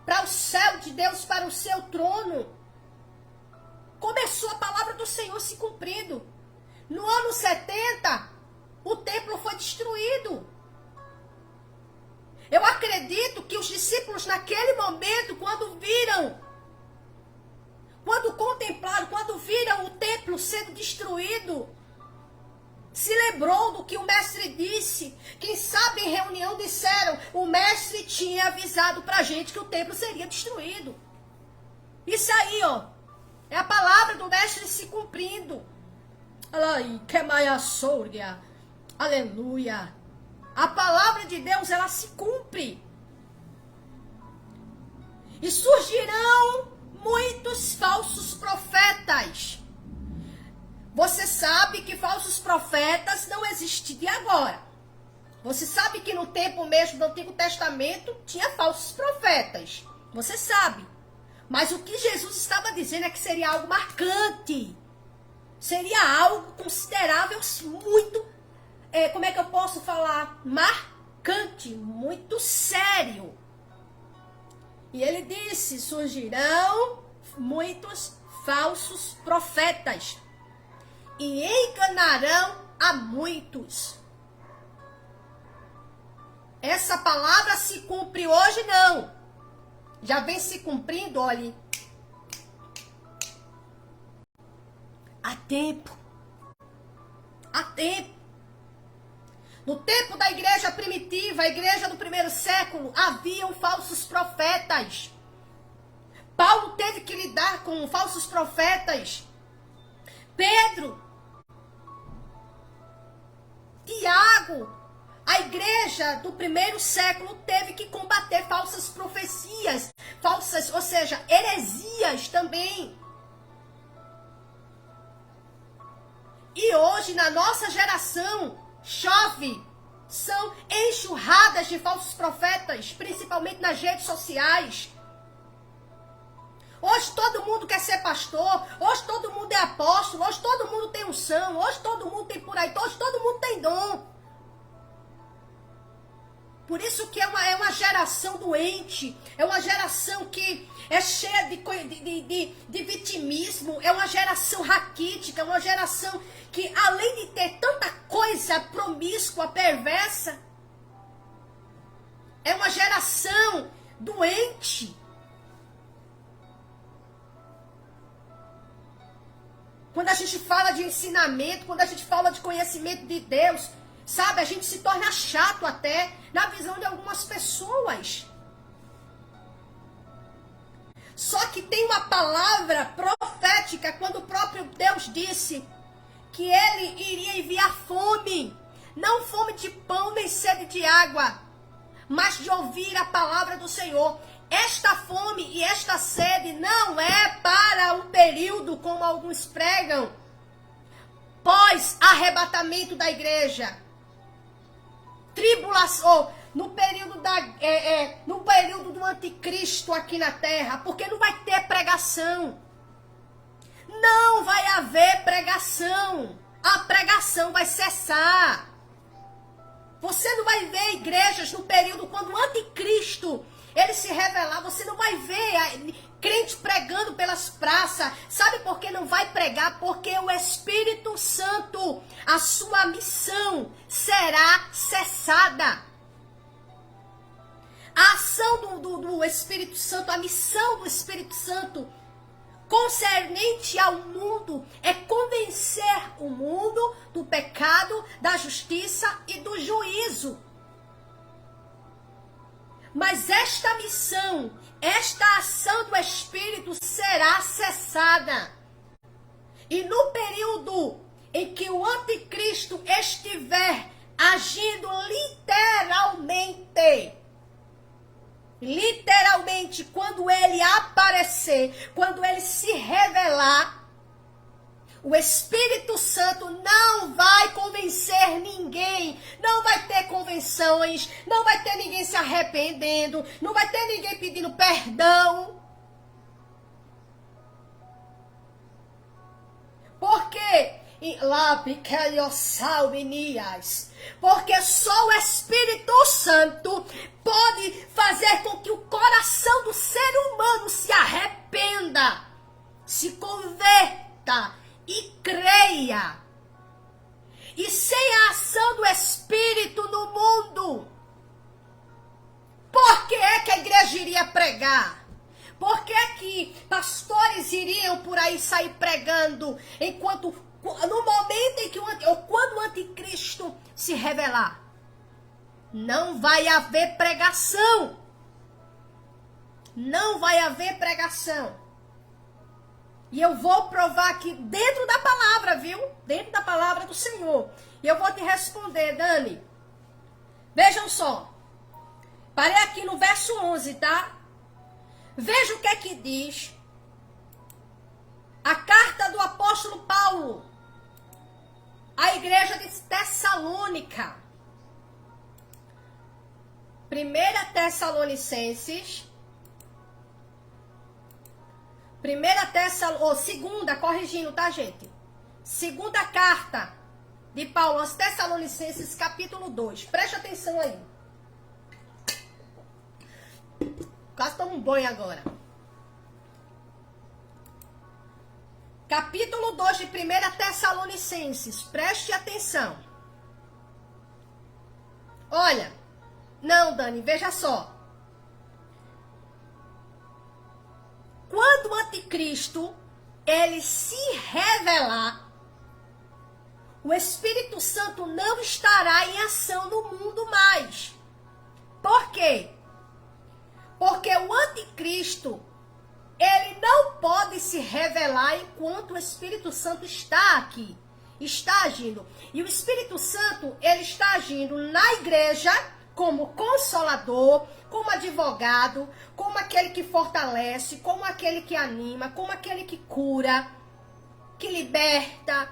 para o céu de Deus, para o seu trono, começou a palavra do Senhor se cumprindo. No ano 70, o templo foi destruído. Eu acredito que os discípulos naquele momento, quando contemplaram, quando viram o templo sendo destruído, se lembrou do que o mestre disse. Quem sabe em reunião disseram, o mestre tinha avisado pra gente que o templo seria destruído. Isso aí, é a palavra do mestre se cumprindo. Aleluia. A palavra de Deus, ela se cumpre. E surgirão muitos falsos profetas. Você sabe que falsos profetas não existem de agora. Você sabe que no tempo mesmo do Antigo Testamento tinha falsos profetas. Você sabe. Mas o que Jesus estava dizendo é que seria algo marcante. Seria algo considerável, muito, como é que eu posso falar? Marcante, muito sério. E ele disse, surgirão muitos falsos profetas. E enganarão a muitos. Essa palavra se cumpre hoje, não. Já vem se cumprindo, olhe. Há tempo. Há tempo. No tempo da igreja primitiva, a igreja do primeiro século, haviam falsos profetas. Paulo teve que lidar com falsos profetas. Pedro, Tiago, a igreja do primeiro século teve que combater falsas profecias, ou seja, heresias também. E hoje, na nossa geração, são enxurradas de falsos profetas, principalmente nas redes sociais. Hoje todo mundo quer ser pastor, hoje todo mundo é apóstolo, hoje todo mundo tem unção, hoje todo mundo tem por aí, hoje todo mundo tem dom. Por isso que é uma geração doente, é uma geração que é cheia de vitimismo, é uma geração raquítica, é uma geração que além de ter tanta coisa promíscua, perversa, é uma geração doente. Quando a gente fala de ensinamento, quando a gente fala de conhecimento de Deus, sabe, a gente se torna chato até na visão de algumas pessoas. Só que tem uma palavra profética quando o próprio Deus disse que ele iria enviar fome, não fome de pão nem sede de água, mas de ouvir a palavra do Senhor. Esta fome e esta sede não é para um período, como alguns pregam, pós-arrebatamento da igreja. Tribulação, no período do anticristo aqui na terra, porque não vai ter pregação. Não vai haver pregação. A pregação vai cessar. Você não vai ver igrejas no período quando o anticristo ele se revelar, você não vai ver crente pregando pelas praças. Sabe por que não vai pregar? Porque o Espírito Santo, a sua missão será cessada. A ação do Espírito Santo, a missão do Espírito Santo concernente ao mundo é convencer o mundo do pecado, da justiça e do juízo. Mas esta missão, esta ação do Espírito será cessada. E no período em que o anticristo estiver agindo literalmente, quando ele aparecer, quando ele se revelar, o Espírito Santo não vai convencer ninguém, não vai ter convenções, não vai ter ninguém se arrependendo, não vai ter ninguém pedindo perdão. Por quê? Porque só o Espírito Santo pode fazer com que o coração do ser humano se arrependa, se converta e creia. E sem a ação do Espírito no mundo, por que é que a igreja iria pregar? Por que é que pastores iriam por aí sair pregando enquanto no momento em que ou quando o anticristo se revelar, não vai haver pregação. Não vai haver pregação. E eu vou provar aqui dentro da palavra, viu? Dentro da palavra do Senhor. E eu vou te responder, Dani. Vejam só. Parei aqui no verso 11, tá? Veja o que é que diz a carta do apóstolo Paulo à igreja de Tessalônica. 1 Tessalonicenses. Segunda, corrigindo, tá, gente? Segunda carta de Paulo aos Tessalonicenses, capítulo 2. Preste atenção aí. Quase tomo um banho agora. Capítulo 2 de 1 Tessalonicenses. Preste atenção. Olha. Não, Dani, veja só. Quando o anticristo, ele se revelar, o Espírito Santo não estará em ação no mundo mais. Por quê? Porque o anticristo, ele não pode se revelar enquanto o Espírito Santo está aqui, está agindo. E o Espírito Santo, ele está agindo na igreja como consolador, como advogado, como aquele que fortalece, como aquele que anima, como aquele que cura, que liberta.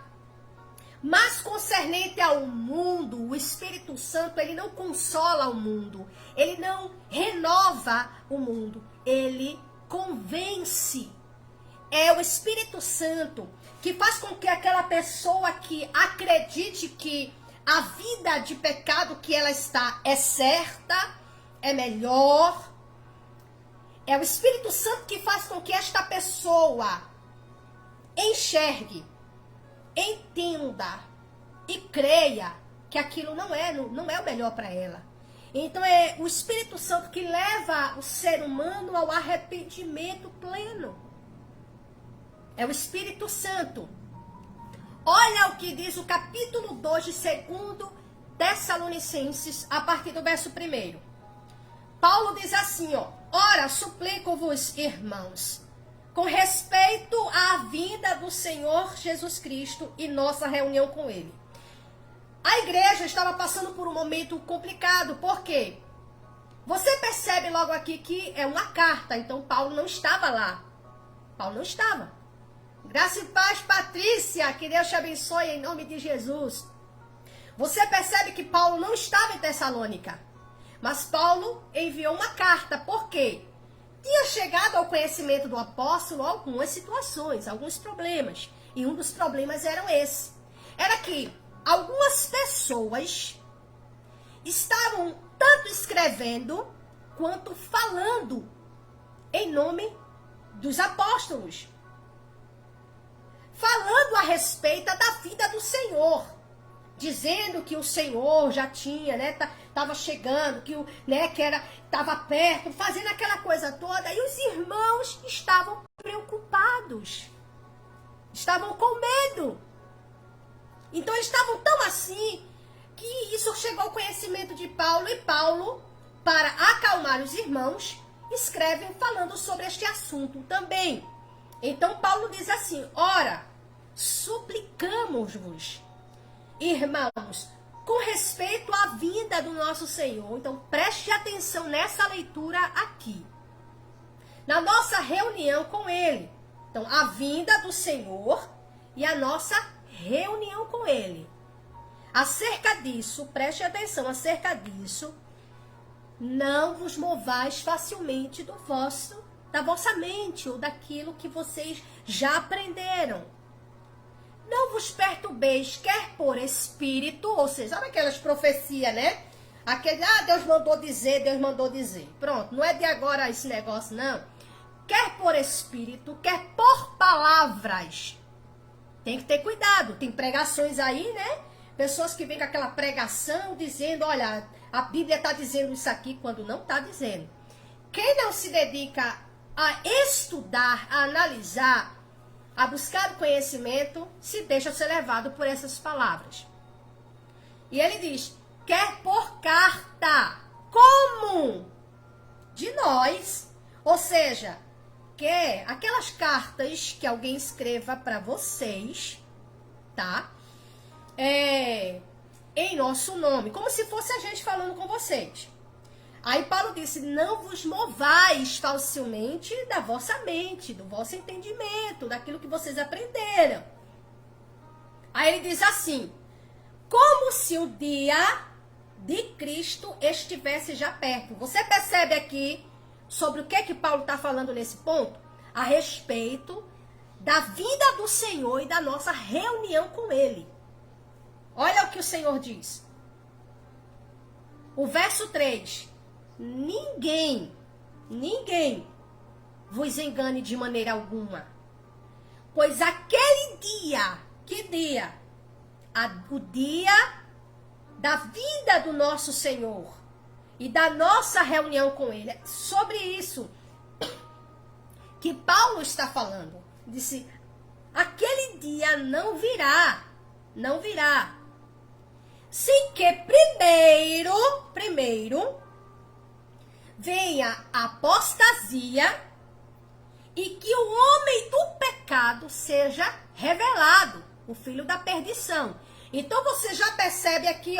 Mas concernente ao mundo, o Espírito Santo, ele não consola o mundo, ele não renova o mundo, ele convence. É o Espírito Santo que faz com que aquela pessoa que acredite que a vida de pecado que ela está é certa, é melhor. É o Espírito Santo que faz com que esta pessoa enxergue, entenda e creia que aquilo não é o melhor para ela. Então é o Espírito Santo que leva o ser humano ao arrependimento pleno. É o Espírito Santo. Olha o que diz o capítulo 2 de 2 Tessalonicenses, a partir do verso 1. Paulo diz assim, ó: ora, suplico-vos, irmãos, com respeito à vinda do Senhor Jesus Cristo e nossa reunião com Ele. A igreja estava passando por um momento complicado, por quê? Você percebe logo aqui que é uma carta, então Paulo não estava lá. Paulo não estava. Graça e paz, Patrícia, que Deus te abençoe em nome de Jesus. Você percebe que Paulo não estava em Tessalônica, mas Paulo enviou uma carta, por quê? Tinha chegado ao conhecimento do apóstolo algumas situações, alguns problemas, e um dos problemas era que algumas pessoas estavam tanto escrevendo quanto falando em nome dos apóstolos. Falando a respeito da vida do Senhor. Dizendo que o Senhor já tinha, né, tava chegando, que tava perto, fazendo aquela coisa toda. E os irmãos estavam preocupados. Estavam com medo. Então eles estavam tão assim que isso chegou ao conhecimento de Paulo. E Paulo, para acalmar os irmãos, escreve falando sobre este assunto também. Então Paulo diz assim: ora, suplicamos-vos, irmãos, com respeito à vinda do nosso Senhor. Então preste atenção nessa leitura aqui. Na nossa reunião com Ele. Então, a vinda do Senhor e a nossa reunião com Ele. Acerca disso, preste atenção, acerca disso, não vos movais facilmente da vossa mente ou daquilo que vocês já aprenderam. Não vos perturbeis, quer por espírito, ou seja, sabe aquelas profecias, né? Aquele, Deus mandou dizer. Pronto, não é de agora esse negócio, não. Quer por espírito, quer por palavras. Tem que ter cuidado. Tem pregações aí, né? Pessoas que vêm com aquela pregação dizendo, olha, a Bíblia está dizendo isso aqui, quando não está dizendo. Quem não se dedica a estudar, a analisar, a buscar conhecimento, se deixa ser levado por essas palavras. E ele diz, quer por carta, como de nós, ou seja, quer aquelas cartas que alguém escreva para vocês, tá? Em nosso nome, como se fosse a gente falando com vocês. Aí Paulo disse, não vos movais facilmente da vossa mente, do vosso entendimento, daquilo que vocês aprenderam. Aí ele diz assim, como se o dia de Cristo estivesse já perto. Você percebe aqui sobre o que Paulo está falando nesse ponto? A respeito da vinda do Senhor e da nossa reunião com Ele. Olha o que o Senhor diz. O verso 3. Ninguém vos engane de maneira alguma. Pois aquele dia, que dia? O dia da vinda do nosso Senhor e da nossa reunião com Ele. É sobre isso que Paulo está falando. Disse, aquele dia não virá, sem que primeiro venha a apostasia e que o homem do pecado seja revelado, o filho da perdição. Então você já percebe aqui,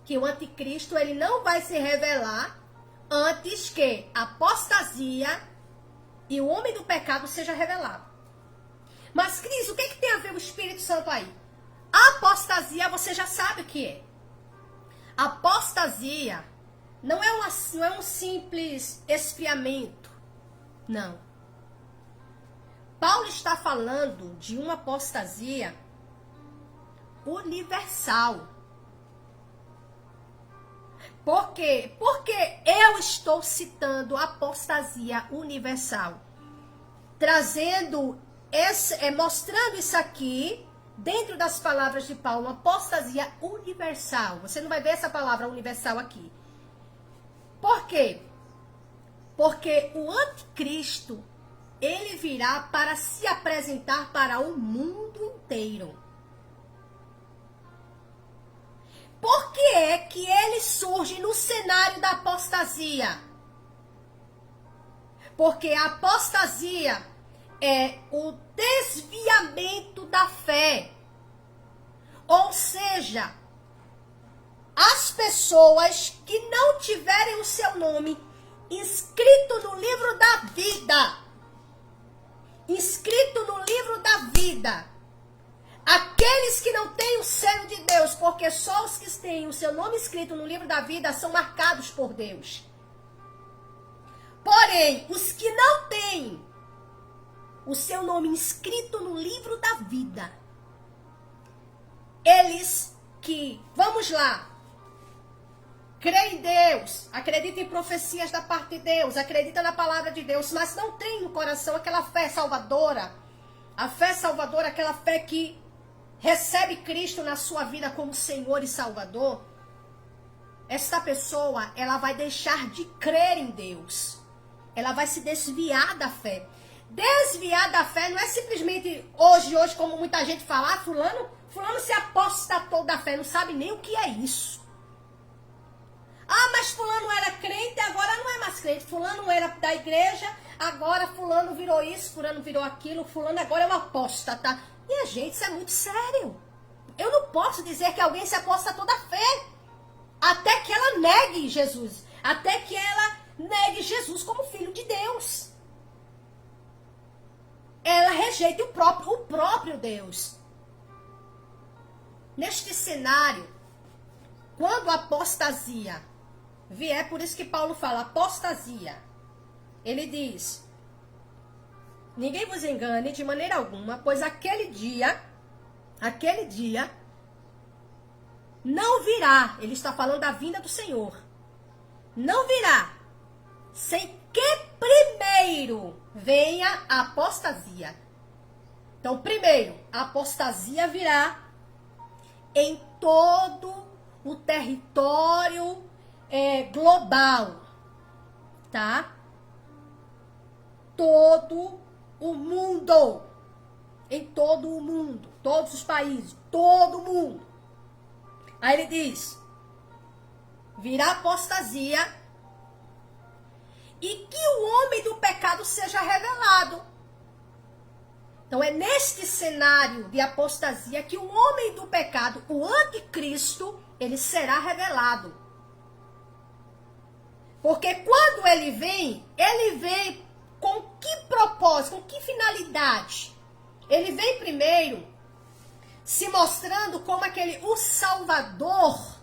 que o anticristo ele não vai se revelar antes que a apostasia e o homem do pecado seja revelado. Mas, Cris, o que tem a ver o Espírito Santo aí? A apostasia, você já sabe o que é. A apostasia não é um simples esfriamento. Não. Paulo está falando de uma apostasia universal. Por quê? Porque eu estou citando apostasia universal. Mostrando isso aqui, dentro das palavras de Paulo, uma apostasia universal. Você não vai ver essa palavra universal aqui. Por quê? Porque o anticristo, ele virá para se apresentar para o mundo inteiro. Por que é que ele surge no cenário da apostasia? Porque a apostasia é o desviamento da fé. Ou seja, as pessoas que não tiverem o seu nome inscrito no livro da vida. Inscrito no livro da vida. Aqueles que não têm o selo de Deus, porque só os que têm o seu nome escrito no livro da vida são marcados por Deus. Porém, os que não têm o seu nome inscrito no livro da vida, eles que, vamos lá, crê em Deus, acredita em profecias da parte de Deus, acredita na palavra de Deus, mas não tem no coração aquela fé salvadora, a fé salvadora, aquela fé que recebe Cristo na sua vida como Senhor e Salvador, esta pessoa, ela vai deixar de crer em Deus. Ela vai se desviar da fé. Desviar da fé não é simplesmente hoje, como muita gente fala, fulano se apostatou da fé, não sabe nem o que é isso. Ah, mas fulano era crente, agora não é mais crente. Fulano era da igreja, agora fulano virou isso, fulano virou aquilo, fulano agora é um apóstata. Minha gente, isso é muito sério. Eu não posso dizer que alguém se apostatou da fé até que ela negue Jesus, até que ela negue Jesus como filho de Deus. Ela rejeita o próprio Deus. Neste cenário, quando a apostasia vier, por isso que Paulo fala apostasia, ele diz: ninguém vos engane de maneira alguma, pois aquele dia não virá, ele está falando da vinda do Senhor, não virá, sem que primeiro venha a apostasia. Então, primeiro, a apostasia virá em todo o território global, tá? Todo o mundo, em todo o mundo, todos os países, todo o mundo. Aí ele diz, virá apostasia e que o homem do pecado seja revelado. Então é neste cenário de apostasia que o homem do pecado, o anticristo, ele será revelado. Porque quando ele vem com que propósito, com que finalidade? Ele vem primeiro se mostrando como o Salvador,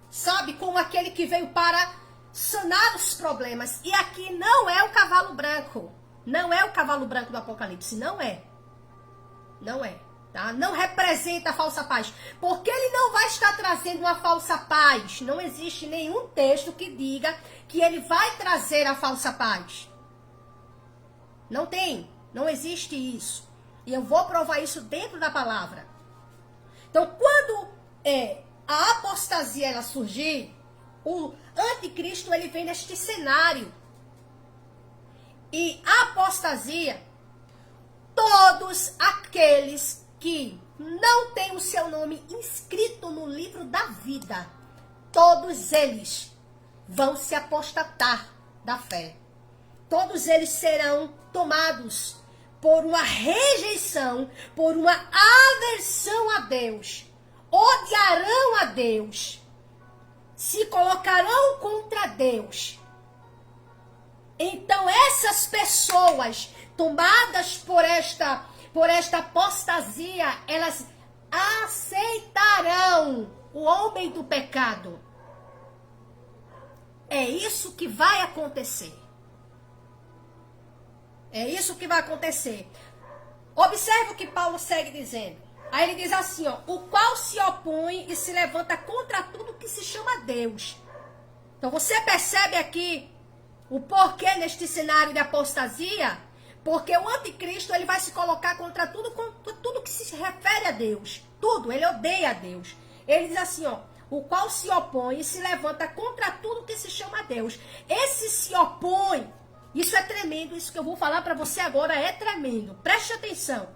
sabe? Como aquele que veio para sanar os problemas. E aqui não é o cavalo branco. Não é o cavalo branco do Apocalipse. Não é. Não é. Tá? Não representa a falsa paz. Porque ele não vai estar trazendo uma falsa paz. Não existe nenhum texto que diga que ele vai trazer a falsa paz. Não tem. Não existe isso. E eu vou provar isso dentro da palavra. Então, quando a apostasia ela surgir, o anticristo ele vem neste cenário. E a apostasia, todos aqueles que não têm o seu nome inscrito no livro da vida, todos eles vão se apostatar da fé. Todos eles serão tomados por uma rejeição, por uma aversão a Deus, odiarão a Deus, se colocarão contra Deus. Então essas pessoas tomadas por esta apostasia, elas aceitarão o homem do pecado. É isso que vai acontecer. É isso que vai acontecer. Observe o que Paulo segue dizendo. Aí ele diz assim, ó, o qual se opõe e se levanta contra tudo que se chama Deus. Então você percebe aqui o porquê neste cenário de apostasia? Porque o anticristo ele vai se colocar contra tudo que se refere a Deus. Tudo, ele odeia a Deus. Ele diz assim, ó, o qual se opõe e se levanta contra tudo que se chama Deus. Esse se opõe. Isso é tremendo, isso que eu vou falar para você agora é tremendo. Preste atenção.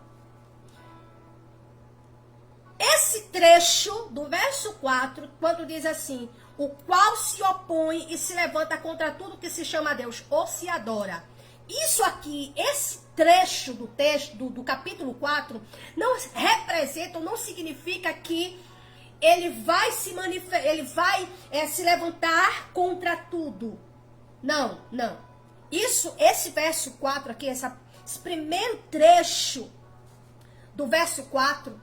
Esse trecho do verso 4, quando diz assim, o qual se opõe e se levanta contra tudo que se chama Deus, ou se adora. Isso aqui, esse trecho do texto, do capítulo 4, não representa ou não significa que ele vai se levantar contra tudo. Não, não. Esse verso 4 aqui, esse primeiro trecho do verso 4,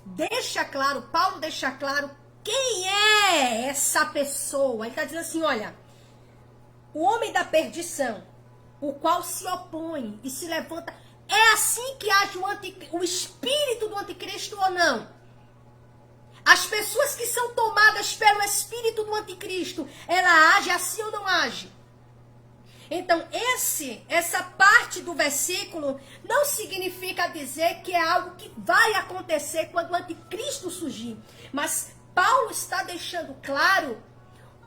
deixa claro, Paulo deixa claro quem é essa pessoa. Ele está dizendo assim, olha, o homem da perdição, o qual se opõe e se levanta, é assim que age o espírito do anticristo ou não? As pessoas que são tomadas pelo espírito do anticristo, ela age assim ou não age? Então, essa parte do versículo não significa dizer que é algo que vai acontecer quando o anticristo surgir. Mas Paulo está deixando claro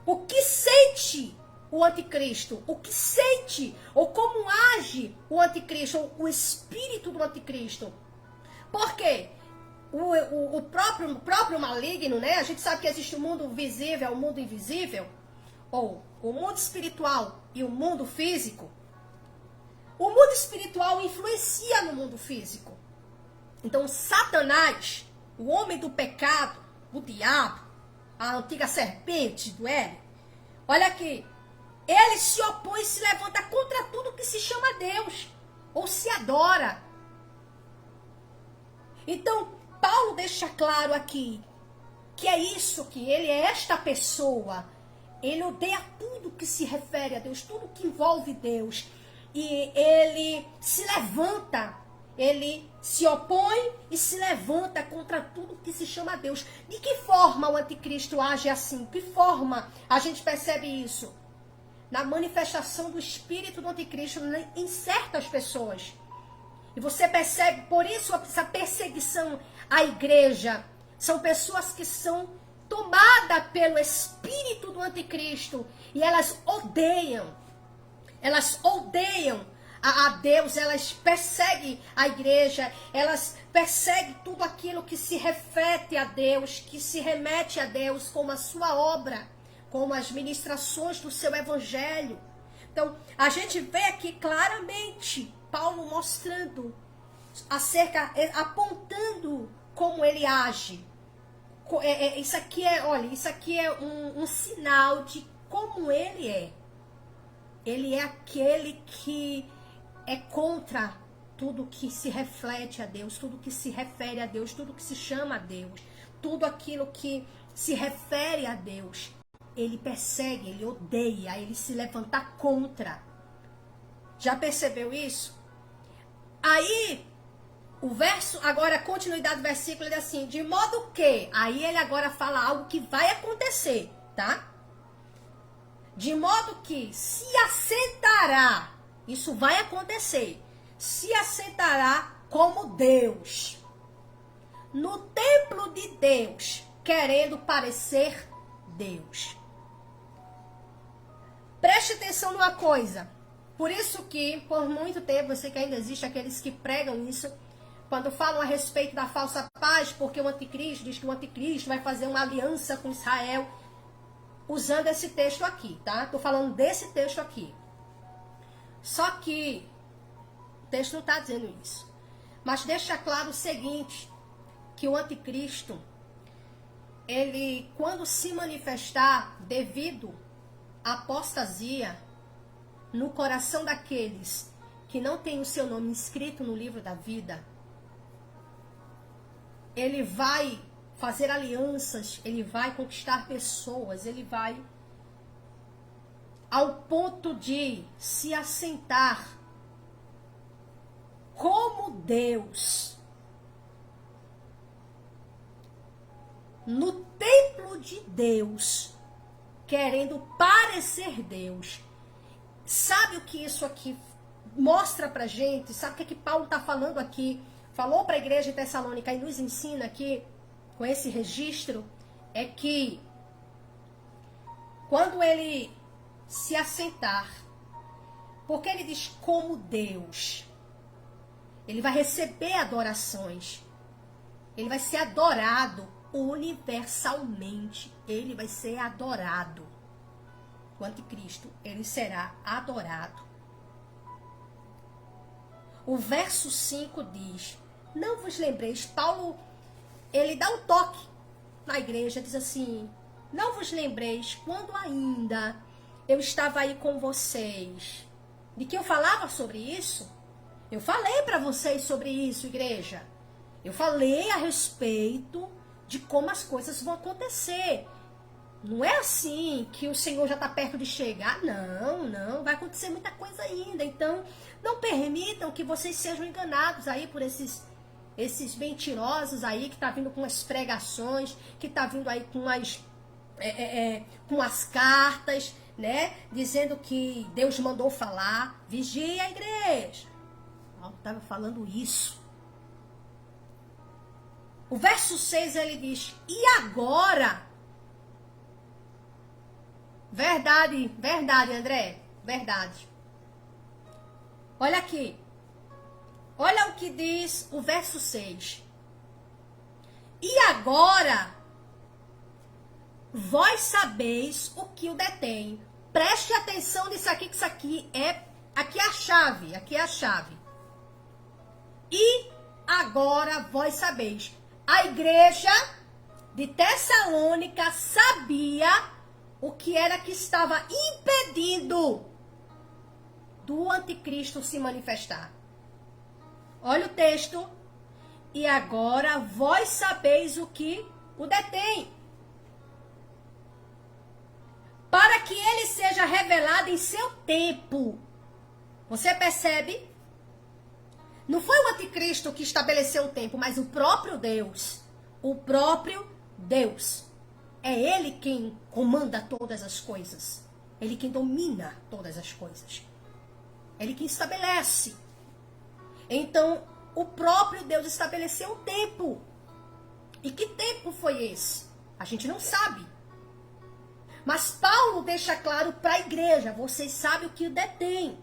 o que sente o anticristo, o que sente, ou como age o anticristo, ou o espírito do anticristo. Por quê? O próprio maligno, né? A gente sabe que existe o mundo visível, o mundo invisível, ou o mundo espiritual e o mundo físico. O mundo espiritual influencia no mundo físico. Então, Satanás, o homem do pecado, o diabo, a antiga serpente do Éden, olha aqui, ele se opõe e se levanta contra tudo que se chama Deus, ou se adora. Então, Paulo deixa claro aqui que é isso, que ele é esta pessoa. Ele odeia tudo que se refere a Deus, tudo que envolve Deus. E ele se levanta, ele se opõe e se levanta contra tudo que se chama Deus. De que forma o anticristo age assim? De que forma a gente percebe isso? Na manifestação do espírito do anticristo em certas pessoas. E você percebe, por isso, essa perseguição à igreja. São pessoas que são tomadas pelo espírito do anticristo. E elas odeiam a Deus, elas perseguem a igreja, elas perseguem tudo aquilo que se refere a Deus, que se remete a Deus, como a sua obra, como as ministrações do seu evangelho. Então, a gente vê aqui claramente Paulo mostrando, apontando como ele age. Isso aqui é um sinal de como ele é. Ele é aquele que é contra tudo que se reflete a Deus, tudo que se refere a Deus, tudo que se chama a Deus, tudo aquilo que se refere a Deus. Ele persegue, ele odeia, ele se levanta contra. Já percebeu isso? Aí, o verso, agora a continuidade do versículo, ele diz assim, de modo que, aí ele agora fala algo que vai acontecer, tá? De modo que se assentará, isso vai acontecer, se assentará como Deus, no templo de Deus, querendo parecer Deus. Preste atenção numa coisa. Por isso que, por muito tempo, eu sei que ainda existe aqueles que pregam isso, quando falam a respeito da falsa paz, porque o anticristo diz que o anticristo vai fazer uma aliança com Israel, usando esse texto aqui, tá? Tô falando desse texto aqui. Só que o texto não está dizendo isso. Mas deixa claro o seguinte, que o anticristo, ele, quando se manifestar devido à apostasia no coração daqueles que não tem o seu nome inscrito no livro da vida, ele vai fazer alianças, ele vai conquistar pessoas, ele vai ao ponto de se assentar como Deus no templo de Deus, querendo parecer Deus. Sabe o que isso aqui mostra pra gente? Sabe o que Paulo está falando aqui? Falou para a igreja de Tessalônica e nos ensina aqui, com esse registro, é que quando ele se assentar, porque ele diz como Deus, ele vai receber adorações, ele vai ser adorado universalmente, ele vai ser adorado. O anticristo, ele será adorado. O verso 5 diz, não vos lembreis, Paulo, ele dá um toque na igreja, diz assim, não vos lembreis quando ainda eu estava aí com vocês, de que eu falava sobre isso? Eu falei para vocês sobre isso, igreja. Eu falei a respeito de como as coisas vão acontecer. Não é assim que o Senhor já está perto de chegar. Não. Vai acontecer muita coisa ainda. Então, não permitam que vocês sejam enganados aí por esses esses mentirosos aí que tá vindo com as pregações, que tá vindo aí com as cartas, né? Dizendo que Deus mandou falar. Vigia a igreja. Paulo estava falando isso. O verso 6 ele diz: e agora? Verdade, verdade, André. Verdade. Olha aqui. Olha o que diz o verso 6. E agora, vós sabeis o que o detém. Preste atenção nisso aqui, que isso aqui é a chave. Aqui é a chave. E agora vós sabeis. A igreja de Tessalônica sabia o que era que estava impedindo do anticristo se manifestar. Olha o texto. E agora vós sabeis o que o detém, para que ele seja revelado em seu tempo. Você percebe? Não foi o anticristo que estabeleceu o tempo, mas o próprio Deus. O próprio Deus. É ele quem comanda todas as coisas. Ele quem domina todas as coisas. Ele quem estabelece. Então, o próprio Deus estabeleceu um tempo. E que tempo foi esse? A gente não sabe. Mas Paulo deixa claro para a igreja: vocês sabem o que o detém.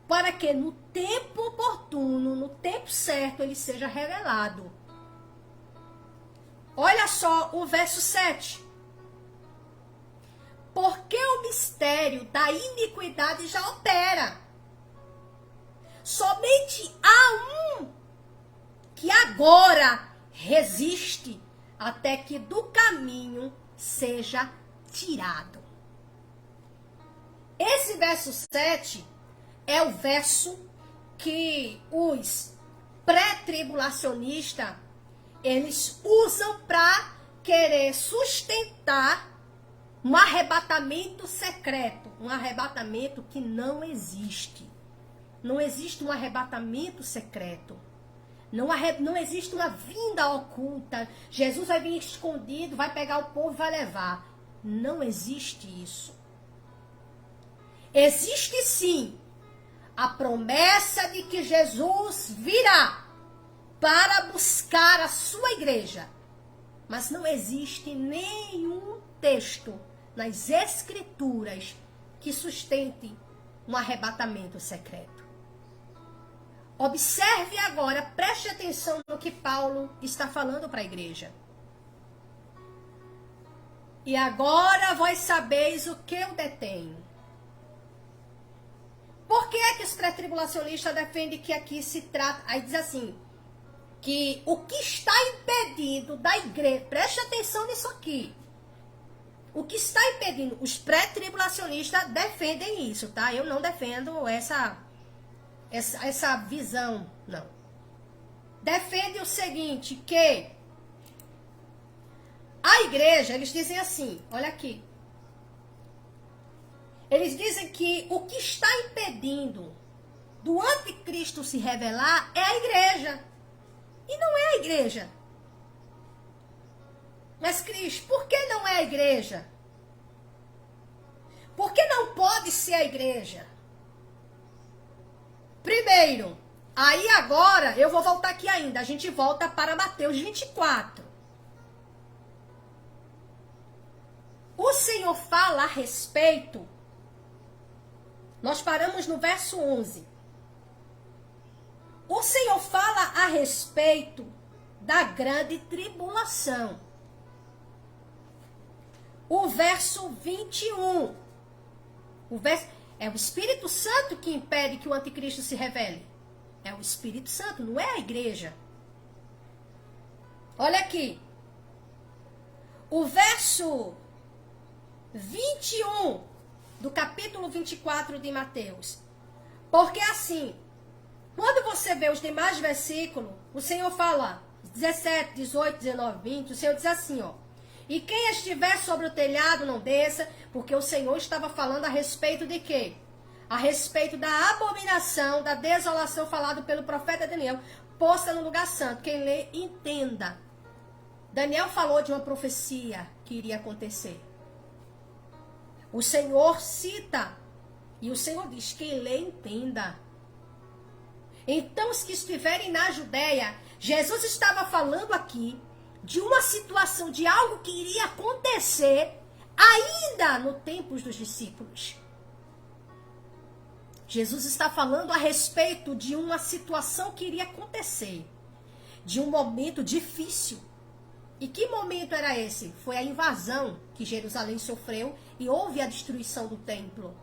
Para que no tempo oportuno, no tempo certo, ele seja revelado. Olha só o verso 7. Porque o mistério da iniquidade já opera. Somente há um que agora resiste até que do caminho seja tirado. Esse verso 7 é o verso que os pré-tribulacionistas eles usam para querer sustentar um arrebatamento secreto, um arrebatamento que não existe. Não existe um arrebatamento secreto. Não existe uma vinda oculta. Jesus vai vir escondido, vai pegar o povo e vai levar. Não existe isso. Existe sim a promessa de que Jesus virá para buscar a sua igreja. Mas não existe nenhum texto nas Escrituras que sustente um arrebatamento secreto. Observe agora, preste atenção no que Paulo está falando para a igreja. E agora vós sabeis o que eu detenho. Por que é que os pré-tribulacionistas defendem que aqui se trata... Aí diz assim, que o que está impedindo da igreja... Preste atenção nisso aqui. O que está impedindo... Os pré-tribulacionistas defendem isso, tá? Eu não defendo essa visão, não. Defende o seguinte, que a igreja, eles dizem assim, olha aqui. Eles dizem que o que está impedindo do anticristo se revelar é a igreja. E não é a igreja. Mas, Cris, por que não é a igreja? Por que não pode ser a igreja? Primeiro, aí agora, eu vou voltar aqui ainda. A gente volta para Mateus 24. O Senhor fala a respeito... Nós paramos no verso 11. O Senhor fala a respeito da grande tribulação. O verso 21. É o Espírito Santo que impede que o anticristo se revele. É o Espírito Santo, não é a igreja. Olha aqui. O verso 21 do capítulo 24 de Mateus. Porque assim, quando você vê os demais versículos, o Senhor fala 17, 18, 19, 20, o Senhor diz assim, ó. E quem estiver sobre o telhado não desça, porque o Senhor estava falando a respeito de quê? A respeito da abominação, da desolação falado pelo profeta Daniel. posta no lugar santo. Quem lê, entenda. Daniel falou de uma profecia que iria acontecer. O Senhor cita, e o Senhor diz, quem lê, entenda. Então, os que estiverem na Judéia, Jesus estava falando aqui de uma situação, de algo que iria acontecer ainda no tempo dos discípulos. Jesus está falando a respeito de uma situação que iria acontecer, de um momento difícil. E que momento era esse? Foi a invasão que Jerusalém sofreu e houve a destruição do templo.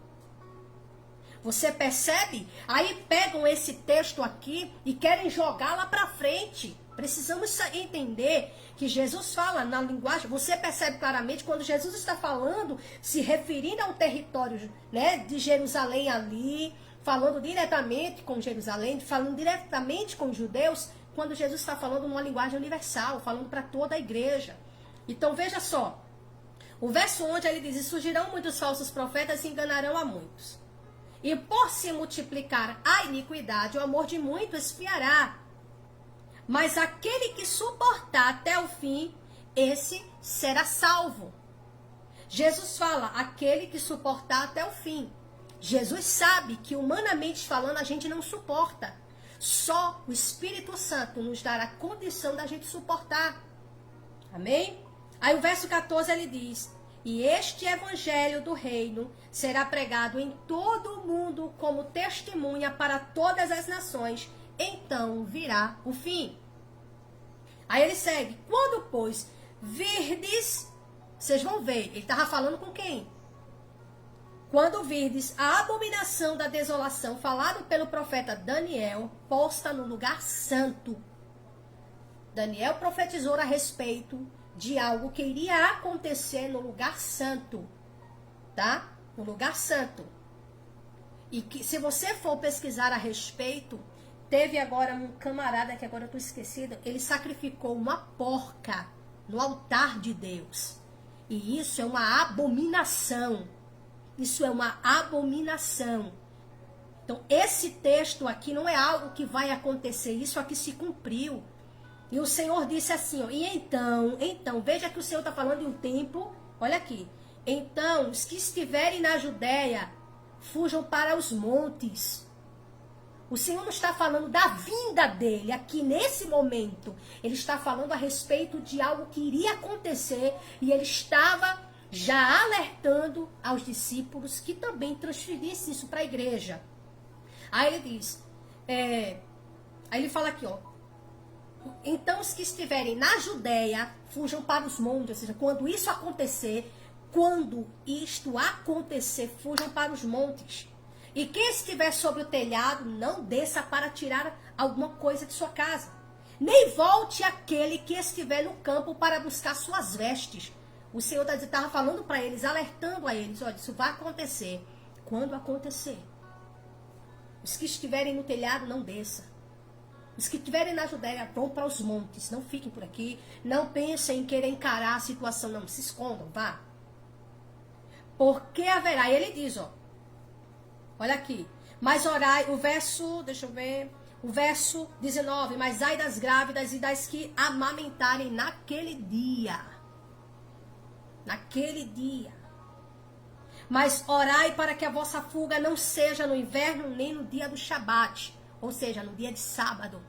Você percebe? Aí pegam esse texto aqui e querem jogar lá para frente. Precisamos entender que Jesus fala na linguagem, você percebe claramente quando Jesus está falando, se referindo ao território, né, de Jerusalém ali, falando diretamente com Jerusalém, falando diretamente com os judeus, quando Jesus está falando numa linguagem universal, falando para toda a igreja. Então veja só, o verso 11 ele diz, e surgirão muitos falsos profetas e enganarão a muitos. E por se multiplicar a iniquidade, o amor de muitos esfriará. Mas aquele que suportar até o fim, esse será salvo. Jesus fala, aquele que suportar até o fim. Jesus sabe que humanamente falando a gente não suporta. Só o Espírito Santo nos dará a condição da gente suportar. Amém? Aí o verso 14 ele diz, e este evangelho do reino será pregado em todo o mundo como testemunha para todas as nações, então virá o fim. Aí ele segue, quando, pois, virdes, vocês vão ver, ele estava falando com quem? Quando virdes a abominação da desolação, falado pelo profeta Daniel, posta no lugar santo. Daniel profetizou a respeito de algo que iria acontecer no lugar santo, tá? No lugar santo. E que se você for pesquisar a respeito, teve agora um camarada, que agora eu estou esquecida, ele sacrificou uma porca no altar de Deus. E isso é uma abominação. Isso é uma abominação. Então, esse texto aqui não é algo que vai acontecer. Isso aqui se cumpriu. E o Senhor disse assim, ó, e então, veja que o Senhor está falando de um tempo, olha aqui. Então, os que estiverem na Judéia, fujam para os montes. O Senhor não está falando da vinda dele aqui nesse momento. Ele está falando a respeito de algo que iria acontecer e ele estava já alertando aos discípulos que também transferissem isso para a igreja. Aí ele diz, aí ele fala aqui, ó. Então os que estiverem na Judéia, fujam para os montes, ou seja, quando isto acontecer, fujam para os montes. E quem estiver sobre o telhado, não desça para tirar alguma coisa de sua casa. Nem volte aquele que estiver no campo para buscar suas vestes. O Senhor estava falando para eles, alertando a eles, olha, isso vai acontecer. Quando acontecer, os que estiverem no telhado, não desça. Os que estiverem na Judéia, vão para os montes, não fiquem por aqui. Não pensem em querer encarar a situação, não, se escondam, vá. Porque haverá, e ele diz, ó, olha aqui, mas orai, o verso 19, mas ai das grávidas e das que amamentarem naquele dia. Naquele dia. Mas orai para que a vossa fuga não seja no inverno nem no dia do Shabat, ou seja, no dia de sábado.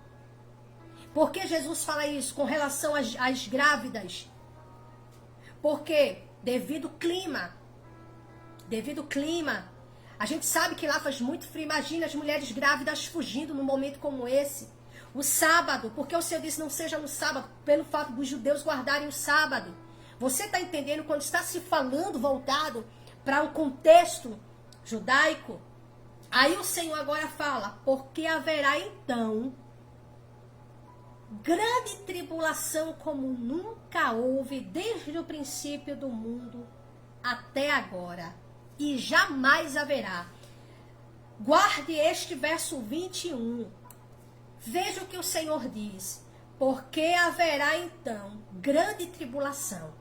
Por que Jesus fala isso com relação às grávidas? Porque devido ao clima, a gente sabe que lá faz muito frio. Imagina as mulheres grávidas fugindo num momento como esse. O sábado, porque o Senhor disse não seja no sábado, pelo fato dos judeus guardarem o sábado. Você está entendendo quando está se falando voltado para um contexto judaico? Aí o Senhor agora fala, porque haverá então grande tribulação como nunca houve desde o princípio do mundo até agora. E jamais haverá. Guarde este verso 21. Veja o que o Senhor diz. Porque haverá então grande tribulação.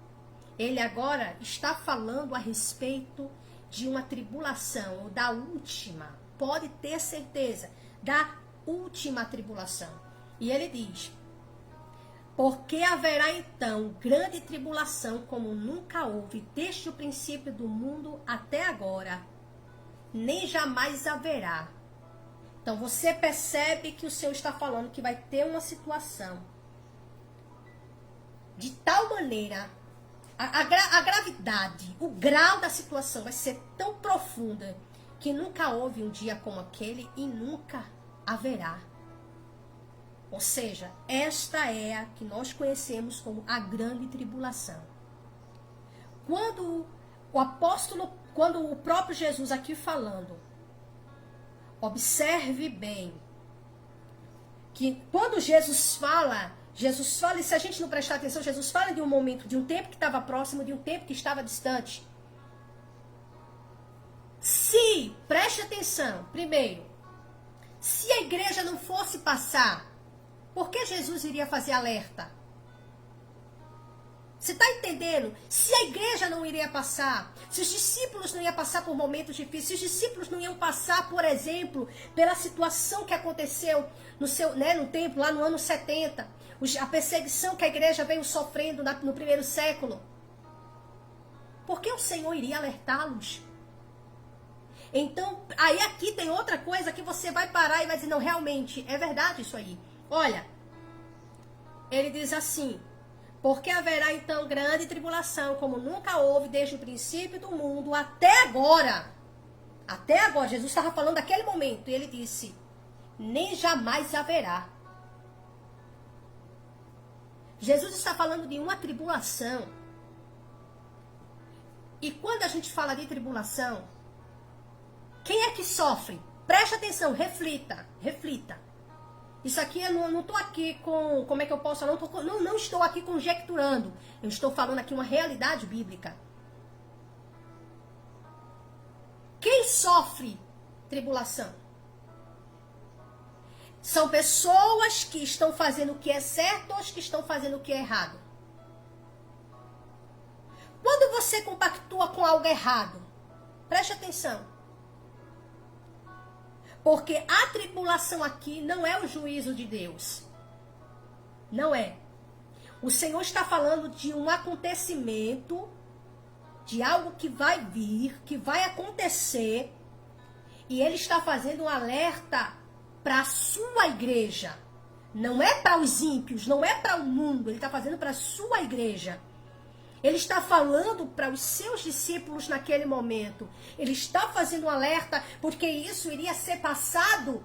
Ele agora está falando a respeito de uma tribulação, ou da última. Pode ter certeza, da última tribulação. E ele diz: porque haverá então grande tribulação como nunca houve desde o princípio do mundo até agora, nem jamais haverá. Então você percebe que o Senhor está falando que vai ter uma situação de tal maneira, a gravidade, o grau da situação vai ser tão profunda que nunca houve um dia como aquele e nunca haverá. Ou seja, esta é a que nós conhecemos como a grande tribulação. Quando o próprio Jesus aqui falando, observe bem, que quando Jesus fala, e se a gente não prestar atenção, Jesus fala de um momento, de um tempo que estava próximo, de um tempo que estava distante. Se, preste atenção, primeiro, se a igreja não fosse passar, por que Jesus iria fazer alerta? Você está entendendo? Se a igreja não iria passar, se os discípulos não iam passar por momentos difíceis, se os discípulos não iam passar, por exemplo, pela situação que aconteceu no templo, lá no ano 70, a perseguição que a igreja veio sofrendo no primeiro século, por que o Senhor iria alertá-los? Então, aí aqui tem outra coisa que você vai parar e vai dizer, não, realmente, é verdade isso aí. Olha, ele diz assim, porque haverá então grande tribulação, como nunca houve desde o princípio do mundo até agora. Até agora, Jesus estava falando daquele momento, e ele disse, nem jamais haverá. Jesus está falando de uma tribulação. E quando a gente fala de tribulação, quem é que sofre? Preste atenção, reflita. Isso aqui eu não estou aqui com, como é que eu posso falar? Não estou aqui conjecturando. Eu estou falando aqui uma realidade bíblica. Quem sofre tribulação? São pessoas que estão fazendo o que é certo ou as que estão fazendo o que é errado. Quando você compactua com algo errado, preste atenção. Porque a tribulação aqui não é o juízo de Deus. Não é. O Senhor está falando de um acontecimento, de algo que vai vir, que vai acontecer. E Ele está fazendo um alerta para a sua igreja. Não é para os ímpios, não é para o mundo. Ele está fazendo para a sua igreja. Ele está falando para os seus discípulos naquele momento. Ele está fazendo um alerta, porque isso iria ser passado,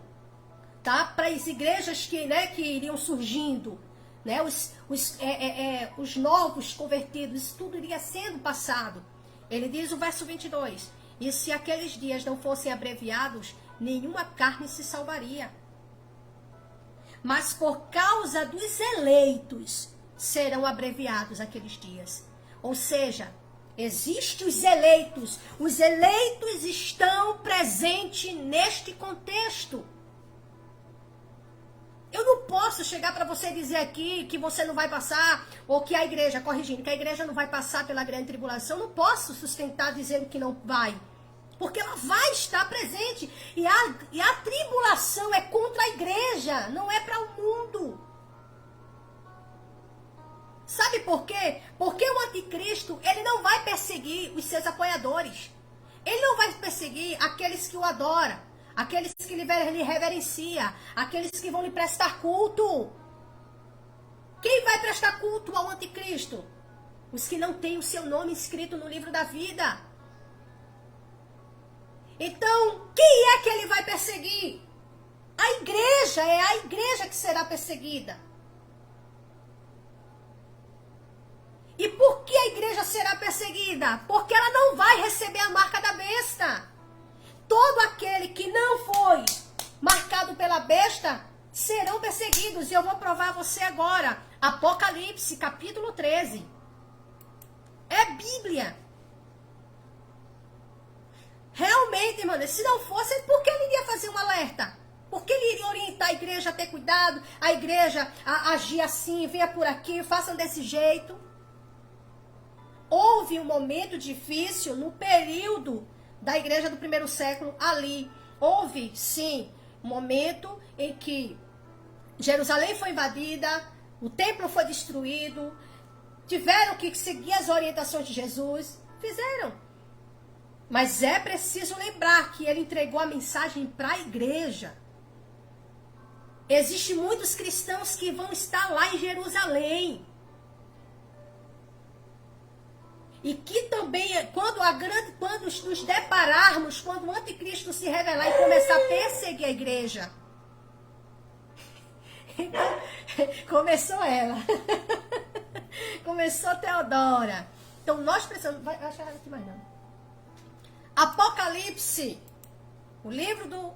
tá, para as igrejas que iriam surgindo, né, os novos convertidos, isso tudo iria sendo passado. Ele diz o verso 22, e se aqueles dias não fossem abreviados, nenhuma carne se salvaria. Mas por causa dos eleitos, serão abreviados aqueles dias. Ou seja, existem os eleitos. Os eleitos estão presentes neste contexto. Eu não posso chegar para você dizer aqui que você não vai passar, ou que a igreja, corrigindo, que a igreja não vai passar pela grande tribulação. Eu não posso sustentar dizendo que não vai. Porque ela vai estar presente. E a tribulação é contra a igreja, não é para o mundo. Sabe por quê? Porque o anticristo, ele não vai perseguir os seus apoiadores. Ele não vai perseguir aqueles que o adoram, aqueles que lhe reverenciam, aqueles que vão lhe prestar culto. Quem vai prestar culto ao anticristo? Os que não têm o seu nome escrito no livro da vida. Então, quem é que ele vai perseguir? A igreja, é a igreja que será perseguida. E por que a igreja será perseguida? Porque ela não vai receber a marca da besta. Todo aquele que não foi marcado pela besta serão perseguidos. E eu vou provar a você agora. Apocalipse, capítulo 13. É Bíblia. Realmente, irmão, se não fosse, por que ele iria fazer um alerta? Por que ele iria orientar a igreja a ter cuidado? A igreja a agir assim, venha por aqui, façam desse jeito. Houve um momento difícil no período da igreja do primeiro século ali. Houve, sim, um momento em que Jerusalém foi invadida, o templo foi destruído, tiveram que seguir as orientações de Jesus, fizeram. Mas é preciso lembrar que ele entregou a mensagem para a igreja. Existem muitos cristãos que vão estar lá em Jerusalém. E que também, quando nos depararmos, quando o anticristo se revelar e começar a perseguir a igreja. Começou ela. Começou Teodora. Então nós precisamos... Vai achar aqui mais não. Apocalipse. O livro do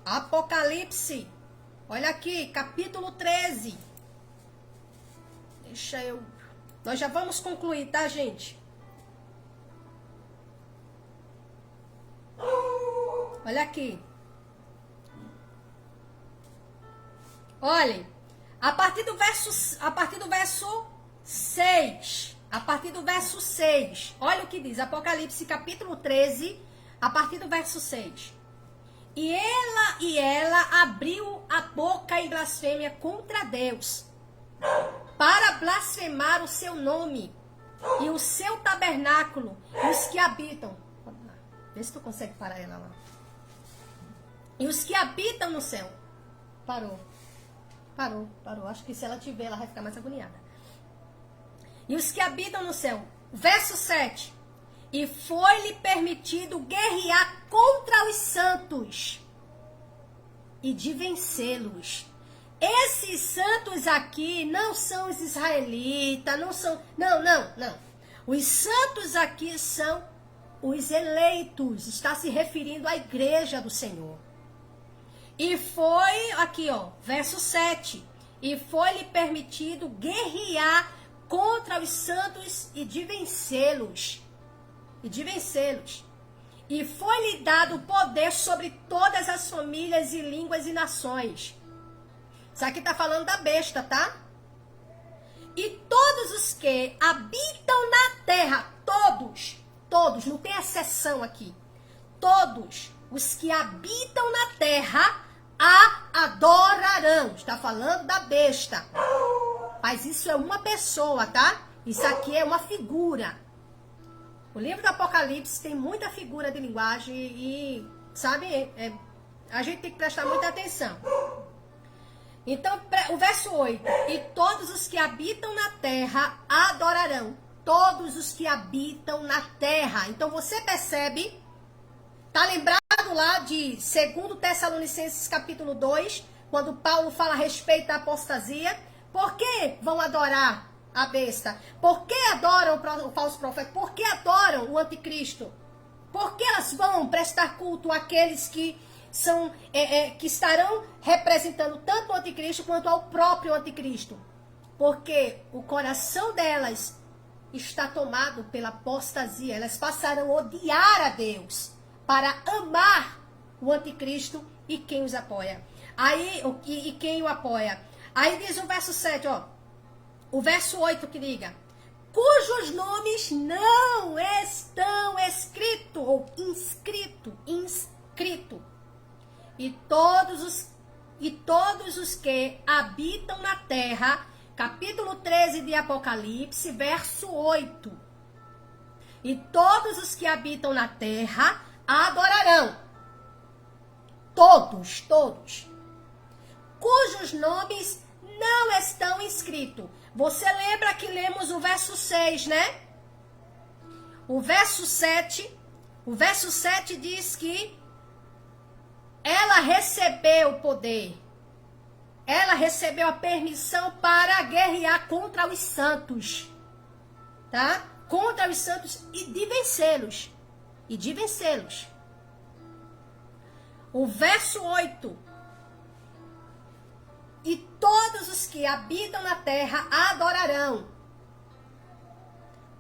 Apocalipse. Olha aqui, capítulo 13. Deixa eu... Nós já vamos concluir, tá, gente? Olha aqui. Olhem, a partir do verso 6, olha o que diz, Apocalipse capítulo 13, a partir do verso 6. E ela abriu a boca em blasfêmia contra Deus, para blasfemar o seu nome, e o seu tabernáculo, e os que habitam. Vê se tu consegue parar ela lá. E os que habitam no céu. Parou. Acho que se ela tiver, ela vai ficar mais agoniada. E os que habitam no céu. Verso 7. E foi-lhe permitido guerrear contra os santos e de vencê-los. Esses santos aqui não são os israelitas, não são... Não. Os santos aqui são os eleitos. Está se referindo à igreja do Senhor. E foi, aqui ó, verso 7. E foi-lhe permitido guerrear contra os santos e de vencê-los. E foi-lhe dado poder sobre todas as famílias e línguas e nações. Isso aqui está falando da besta, tá? E todos os que habitam na terra, todos, não tem exceção aqui. Todos os que habitam na terra a adorarão. Está falando da besta. Mas isso é uma pessoa, tá? Isso aqui é uma figura. O livro do Apocalipse tem muita figura de linguagem e, sabe, a gente tem que prestar muita atenção. Então, o verso 8. E todos os que habitam na terra adorarão. Todos os que habitam na terra. Então, você percebe, tá lembrado lá de 2 Tessalonicenses capítulo 2, quando Paulo fala a respeito da apostasia? Por que vão adorar a besta? Por que adoram o falso profeta? Por que adoram o anticristo? Por que elas vão prestar culto àqueles que que estarão representando tanto o anticristo quanto ao próprio anticristo? Porque o coração delas está tomado pela apostasia. Elas passarão a odiar a Deus para amar o anticristo e quem os apoia. E quem o apoia. Aí diz o verso 7, ó. O verso 8 que diga: cujos nomes não estão escritos, ou inscrito. E todos os que habitam na terra, capítulo 13 de Apocalipse, verso 8. E todos os que habitam na terra adorarão. Todos. Cujos nomes não estão escritos. Você lembra que lemos o verso 6, né? O verso 7 diz que ela recebeu o poder. Ela recebeu a permissão para guerrear contra os santos. Tá? Contra os santos e de vencê-los. O verso 8. E todos os que habitam na terra adorarão,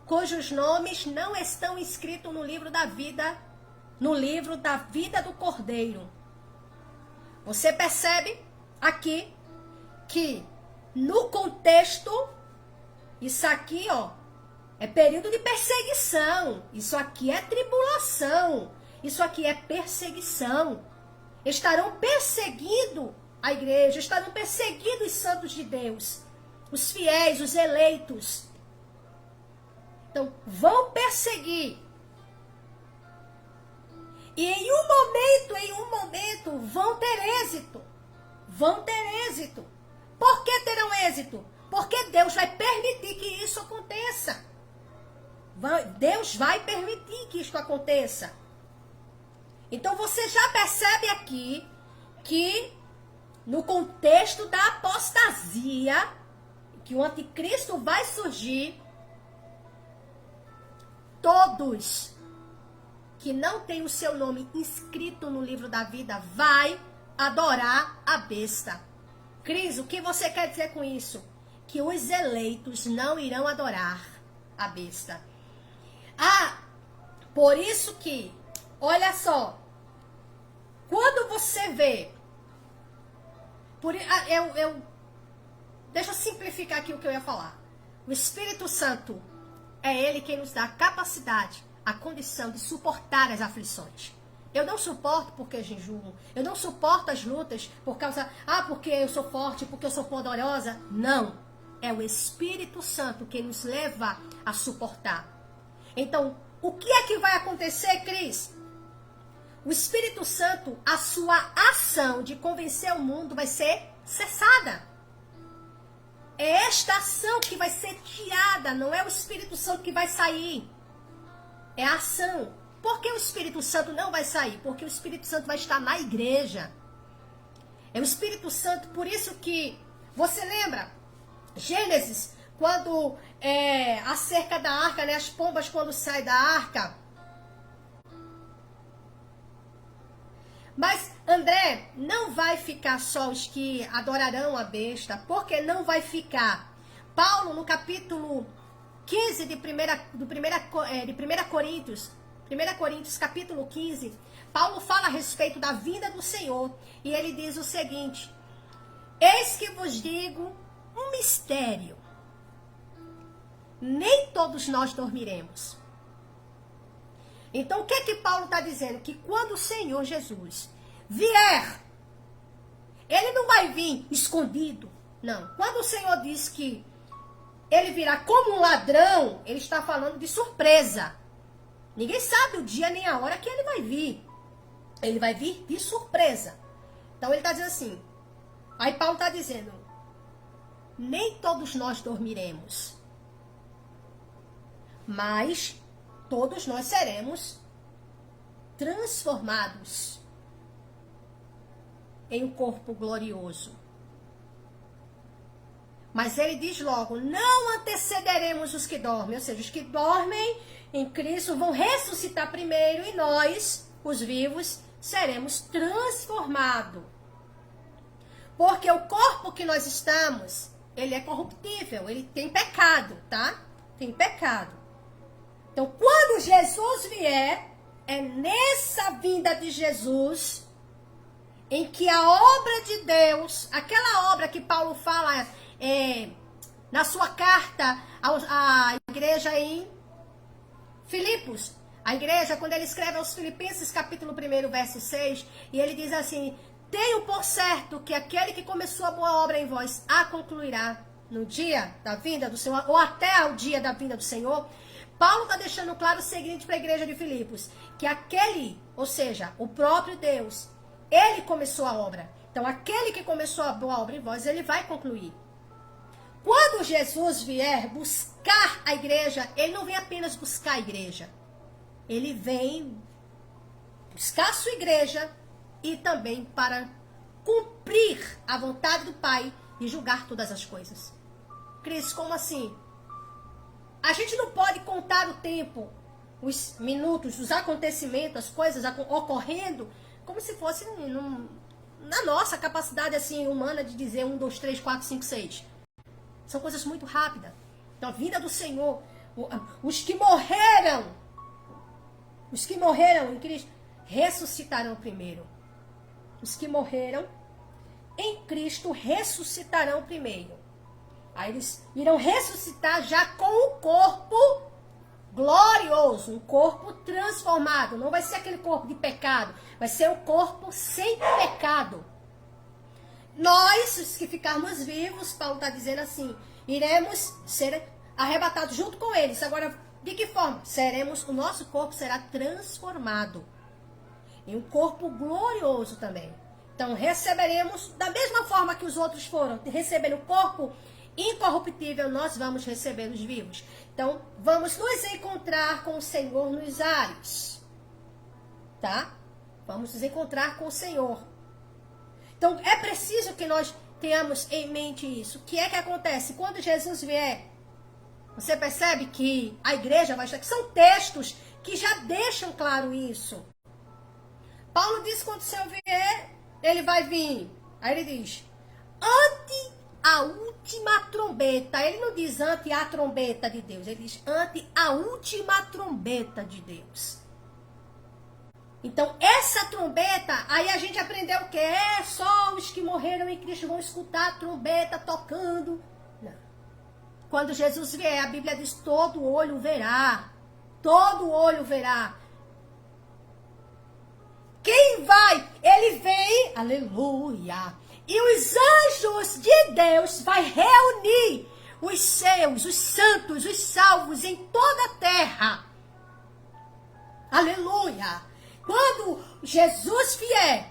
cujos nomes não estão escritos no livro da vida do Cordeiro. Você percebe aqui que no contexto, isso aqui, ó, é período de perseguição. Isso aqui é tribulação. Isso aqui é perseguição. Estarão perseguindo a igreja, estarão perseguindo os santos de Deus, os fiéis, os eleitos. Então, vão perseguir. E em um momento, vão ter êxito. Vão ter êxito. Por que terão êxito? Porque Deus vai permitir que isso aconteça. Deus vai permitir que isso aconteça. Então você já percebe aqui que no contexto da apostasia, que o anticristo vai surgir, todos que não têm o seu nome inscrito no livro da vida vai adorar a besta. Cris, o que você quer dizer com isso? Que os eleitos não irão adorar a besta. Por isso que, olha só, quando você vê, deixa eu simplificar aqui o que eu ia falar. O Espírito Santo é ele quem nos dá a capacidade, a condição de suportar as aflições. Eu não suporto porque jejuo. Eu não suporto as lutas por causa, porque eu sou forte, porque eu sou poderosa. Não. É o Espírito Santo que nos leva a suportar. Então, o que é que vai acontecer, Cris? O Espírito Santo, a sua ação de convencer o mundo vai ser cessada. É esta ação que vai ser tirada, não é o Espírito Santo que vai sair. É a ação. Por que o Espírito Santo não vai sair? Porque o Espírito Santo vai estar na igreja. É o Espírito Santo, por isso que, você lembra, Gênesis, quando acerca da arca, né, as pombas quando saem da arca. Mas, André, não vai ficar só os que adorarão a besta, porque não vai ficar. Paulo, no capítulo 15 de 1 Coríntios, capítulo 15, Paulo fala a respeito da vinda do Senhor, e ele diz o seguinte: eis que vos digo um mistério, nem todos nós dormiremos. Então, o que é que Paulo está dizendo? Que quando o Senhor Jesus vier, ele não vai vir escondido, não. Quando o Senhor diz que ele virá como um ladrão, ele está falando de surpresa. Ninguém sabe o dia nem a hora que ele vai vir. Ele vai vir de surpresa. Então, ele está dizendo assim. Aí Paulo está dizendo, nem todos nós dormiremos, mas todos nós seremos transformados em um corpo glorioso. Mas ele diz logo, não antecederemos os que dormem, ou seja, os que dormem em Cristo vão ressuscitar primeiro e nós, os vivos, seremos transformados. Porque o corpo que nós estamos, ele é corruptível, ele tem pecado, tá? Tem pecado. Então, quando Jesus vier, é nessa vinda de Jesus em que a obra de Deus, aquela obra que Paulo fala na sua carta à igreja em Filipos, a igreja, quando ele escreve aos Filipenses, capítulo 1, verso 6, e ele diz assim, tenho por certo que aquele que começou a boa obra em vós a concluirá no dia da vinda do Senhor, ou até o dia da vinda do Senhor. Paulo está deixando claro o seguinte para a igreja de Filipos, que aquele, ou seja, o próprio Deus, ele começou a obra. Então, aquele que começou a boa obra em vós, ele vai concluir. Quando Jesus vier buscar a igreja, ele não vem apenas buscar a igreja. Ele vem buscar a sua igreja e também para cumprir a vontade do Pai e julgar todas as coisas. Cris, como assim? A gente não pode contar o tempo, os minutos, os acontecimentos, as coisas ocorrendo, como se fosse na nossa capacidade assim, humana de dizer 1, 2, 3, 4, 5, 6. São coisas muito rápidas. Então, a vinda do Senhor, os que morreram em Cristo, ressuscitarão primeiro. Os que morreram em Cristo ressuscitarão primeiro. Aí eles irão ressuscitar já com um corpo glorioso, um corpo transformado. Não vai ser aquele corpo de pecado, vai ser um corpo sem pecado. Nós, os que ficarmos vivos, Paulo está dizendo assim, iremos ser arrebatados junto com eles. Agora, de que forma? O nosso corpo será transformado em um corpo glorioso também. Então, receberemos, da mesma forma que os outros foram, recebendo o corpo incorruptível, nós vamos receber os vivos. Então, vamos nos encontrar com o Senhor nos ares. Tá? Vamos nos encontrar com o Senhor. Então, é preciso que nós tenhamos em mente isso. O que é que acontece? Quando Jesus vier, você percebe que a igreja vai estar aqui. São textos que já deixam claro isso. Paulo diz que quando o Senhor vier, ele vai vir. Aí ele diz, ante a última trombeta. Ele não diz ante a trombeta de Deus. Ele diz ante a última trombeta de Deus. Então, essa trombeta, aí a gente aprendeu o que? É só os que morreram em Cristo vão escutar a trombeta tocando. Não. Quando Jesus vier, a Bíblia diz, todo olho verá. Todo olho verá. Quem vai? Ele vem, aleluia. E os anjos de Deus vai reunir os seus, os santos, os salvos em toda a terra. Aleluia. Quando Jesus vier,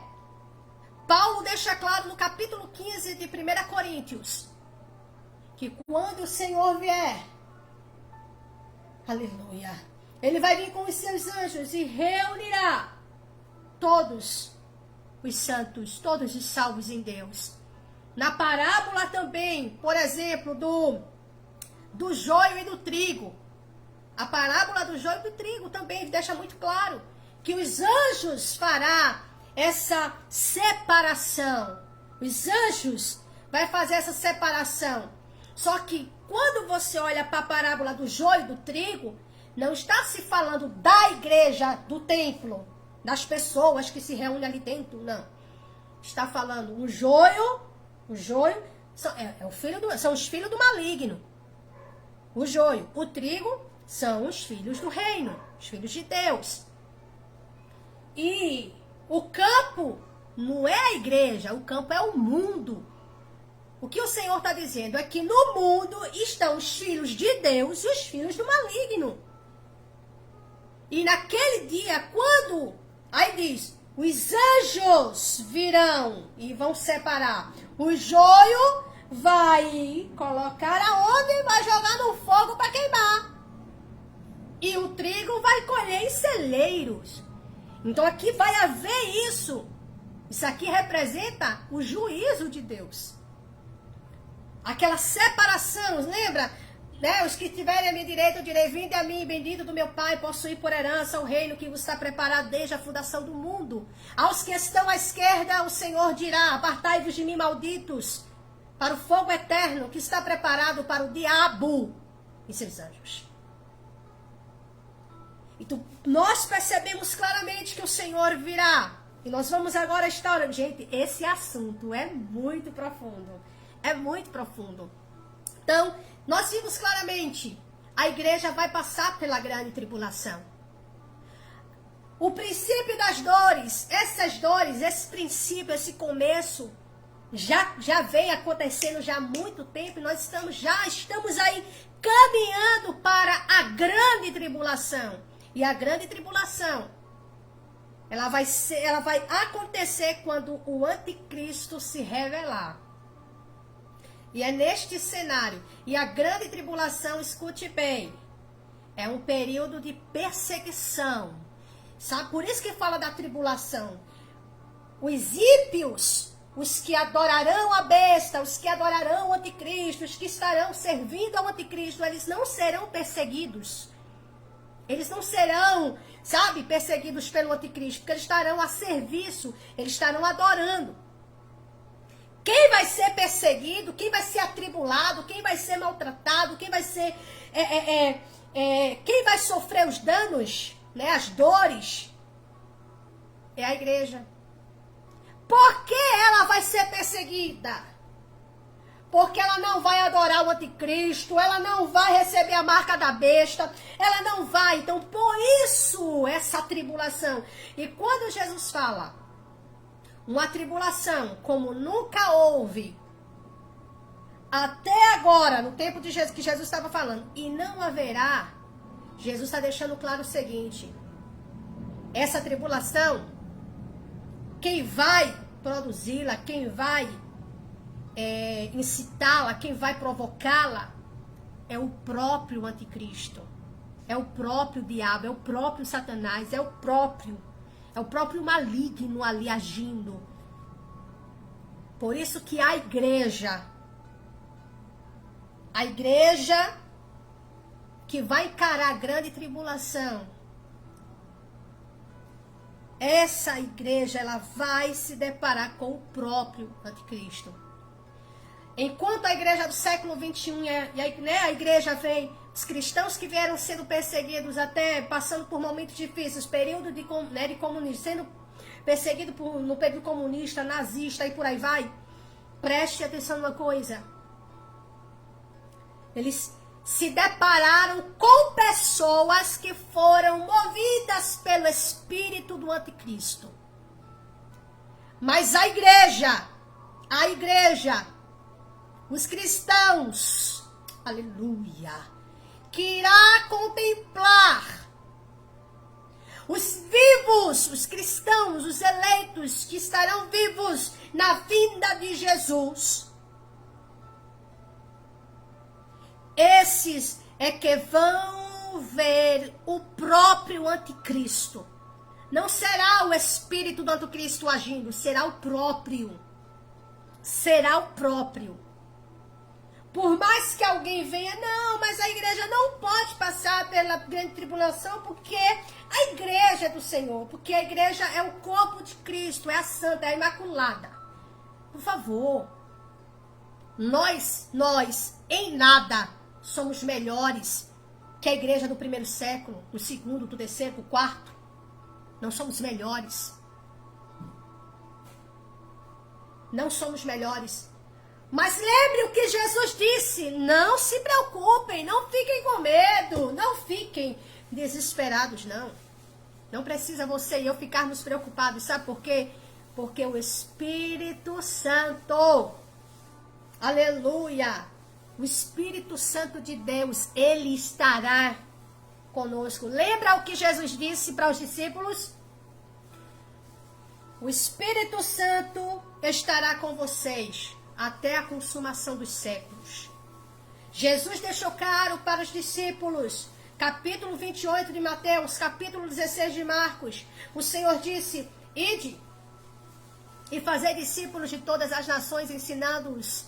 Paulo deixa claro no capítulo 15 de 1 Coríntios, que quando o Senhor vier, aleluia, ele vai vir com os seus anjos e reunirá todos os santos, todos os salvos em Deus. Na parábola também, por exemplo, do joio e do trigo. A parábola do joio e do trigo também deixa muito claro que os anjos fará essa separação. Os anjos vai fazer essa separação. Só que quando você olha para a parábola do joio e do trigo, não está se falando da igreja, do templo, das pessoas que se reúnem ali dentro, não. Está falando o joio são os filhos do maligno. O joio, o trigo são os filhos do reino, os filhos de Deus. E o campo não é a igreja, o campo é o mundo. O que o Senhor está dizendo é que no mundo estão os filhos de Deus e os filhos do maligno. E naquele dia, quando... Aí diz, os anjos virão e vão separar. O joio vai colocar aonde? Vai jogar no fogo para queimar. E o trigo vai colher em celeiros. Então aqui vai haver isso. Isso aqui representa o juízo de Deus. Aquela separação, lembra? Né? Os que tiverem a minha direita, eu direi, vinde a mim, bendito do meu Pai, possuir por herança o reino que vos está preparado desde a fundação do mundo. Aos que estão à esquerda, o Senhor dirá, apartai-vos de mim, malditos, para o fogo eterno que está preparado para o diabo e seus anjos. Então, nós percebemos claramente que o Senhor virá. E nós vamos agora estar olhando. Gente, esse assunto é muito profundo. É muito profundo. Então, nós vimos claramente, a igreja vai passar pela grande tribulação. O princípio das dores, essas dores, esse princípio, esse começo, já vem acontecendo já há muito tempo. E nós estamos aí caminhando para a grande tribulação. E a grande tribulação, ela vai acontecer quando o anticristo se revelar. E é neste cenário. E a grande tribulação, escute bem, é um período de perseguição. Sabe? Por isso que fala da tribulação. Os ímpios, os que adorarão a besta, os que adorarão o anticristo, os que estarão servindo ao anticristo, eles não serão perseguidos. Eles não serão, sabe, perseguidos pelo anticristo, porque eles estarão a serviço, eles estarão adorando. Quem vai ser perseguido, quem vai ser atribulado, quem vai ser maltratado, quem vai ser, quem vai sofrer os danos, né, as dores, é a igreja. Por que ela vai ser perseguida? Porque ela não vai adorar o anticristo, ela não vai receber a marca da besta, ela não vai. Então, por isso, essa tribulação. E quando Jesus fala, uma tribulação como nunca houve até agora, no tempo de Jesus, que Jesus estava falando, e não haverá, Jesus está deixando claro o seguinte: essa tribulação, quem vai produzi-la, quem vai incitá-la, quem vai provocá-la, é o próprio anticristo, é o próprio diabo, é o próprio Satanás, é o próprio maligno ali agindo. Por isso que a igreja que vai encarar a grande tribulação, essa igreja, ela vai se deparar com o próprio anticristo. Enquanto a igreja do século 21, a igreja vem, os cristãos que vieram sendo perseguidos, até passando por momentos difíceis, período de comunismo, sendo perseguido no período comunista, nazista e por aí vai, preste atenção numa coisa. Eles se depararam com pessoas que foram movidas pelo espírito do anticristo. Mas a igreja, os cristãos, aleluia, que irá contemplar os vivos, os cristãos, os eleitos que estarão vivos na vinda de Jesus. Esses é que vão ver o próprio anticristo. Não será o espírito do anticristo agindo, será o próprio. Será o próprio. Por mais que alguém venha, não, mas a igreja não pode passar pela grande tribulação, porque a igreja é do Senhor, porque a igreja é o corpo de Cristo, é a santa, é a imaculada. Por favor, nós, em nada, somos melhores que a igreja do primeiro século, do segundo, do terceiro, do quarto. Não somos melhores. Não somos melhores. Mas lembre o que Jesus disse. Não se preocupem, não fiquem com medo, não fiquem desesperados, não. Não precisa você e eu ficarmos preocupados. Sabe por quê? Porque o Espírito Santo, aleluia, o Espírito Santo de Deus, ele estará conosco. Lembra o que Jesus disse para os discípulos? O Espírito Santo estará com vocês até a consumação dos séculos. Jesus deixou claro para os discípulos, capítulo 28 de Mateus, capítulo 16 de Marcos. O Senhor disse: ide e fazei discípulos de todas as nações, ensinando-os,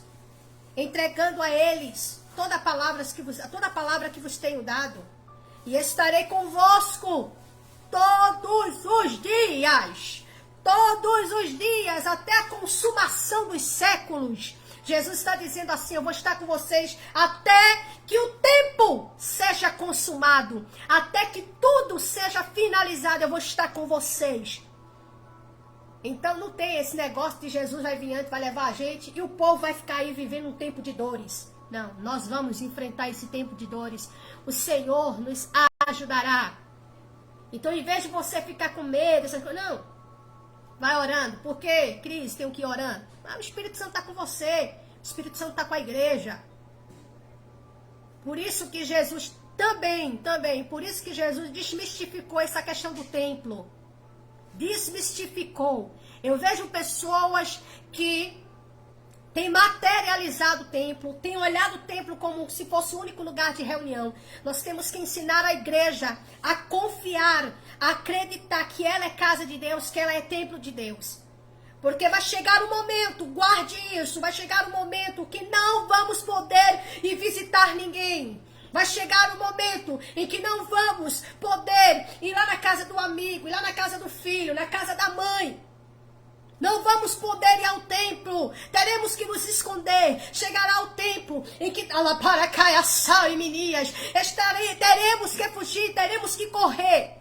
entregando a eles toda a palavra que vos tenho dado, e estarei convosco todos os dias, até a consumação dos séculos. Jesus está dizendo assim: eu vou estar com vocês até que o tempo seja consumado, até que tudo seja finalizado, eu vou estar com vocês. Então não tem esse negócio de Jesus vai vir antes, vai levar a gente e o povo vai ficar aí vivendo um tempo de dores. Não, nós vamos enfrentar esse tempo de dores. O Senhor nos ajudará. Então, em vez de você ficar com medo, essas coisas, não. Vai orando. Por quê, Cris? Tenho que ir orando. O Espírito Santo está com você. O Espírito Santo está com a igreja. Por isso que Jesus por isso que Jesus desmistificou essa questão do templo. Desmistificou. Eu vejo pessoas que têm materializado o templo, têm olhado o templo como se fosse o único lugar de reunião. Nós temos que ensinar a igreja a confiar, a acreditar que ela é casa de Deus, que ela é templo de Deus. Porque vai chegar um momento, guarde isso, vai chegar um momento que não vamos poder ir visitar ninguém. Vai chegar um momento em que não vamos poder ir lá na casa do amigo, ir lá na casa do filho, na casa da mãe. Não vamos poder ir ao templo. Teremos que nos esconder. Chegará o tempo em que teremos que fugir, teremos que correr.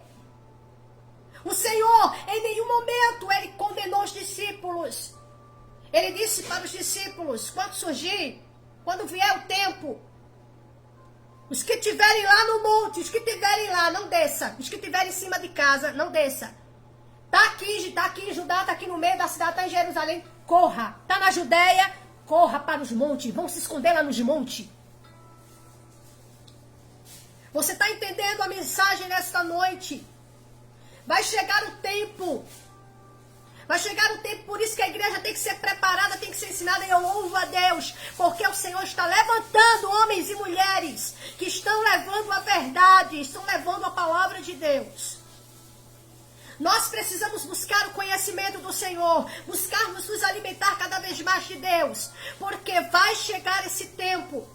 O Senhor, em nenhum momento, ele condenou os discípulos. Ele disse para os discípulos, quando surgir, quando vier o tempo, os que estiverem lá no monte, os que estiverem lá, não desça. Os que estiverem em cima de casa, não desça. Tá aqui em Judá, tá aqui no meio da cidade, tá em Jerusalém. Corra. Tá na Judéia, corra para os montes. Vão se esconder lá nos montes. Você tá entendendo a mensagem nesta noite? Vai chegar o tempo. Vai chegar o tempo, por isso que a igreja tem que ser preparada, tem que ser ensinada. E eu louvo a Deus, porque o Senhor está levantando homens e mulheres que estão levando a verdade, estão levando a palavra de Deus. Nós precisamos buscar o conhecimento do Senhor, buscarmos nos alimentar cada vez mais de Deus, porque vai chegar esse tempo.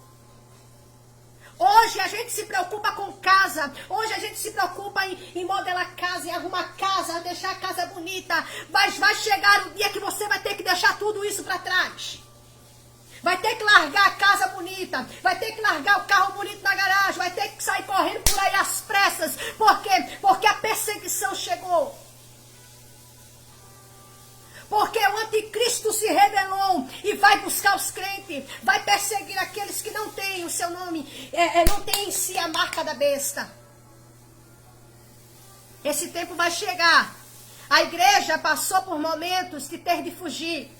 Hoje a gente se preocupa com casa, hoje a gente se preocupa em modelar casa, em arrumar casa, deixar a casa bonita, mas vai chegar o dia que você vai ter que deixar tudo isso para trás. Vai ter que largar a casa bonita, vai ter que largar o carro bonito na garagem, vai ter que sair correndo por aí às pressas. Por quê? Porque a perseguição chegou. Porque o anticristo se rebelou e vai buscar os crentes, vai perseguir aqueles que não têm o seu nome, não têm em si a marca da besta. Esse tempo vai chegar. A igreja passou por momentos de ter de fugir.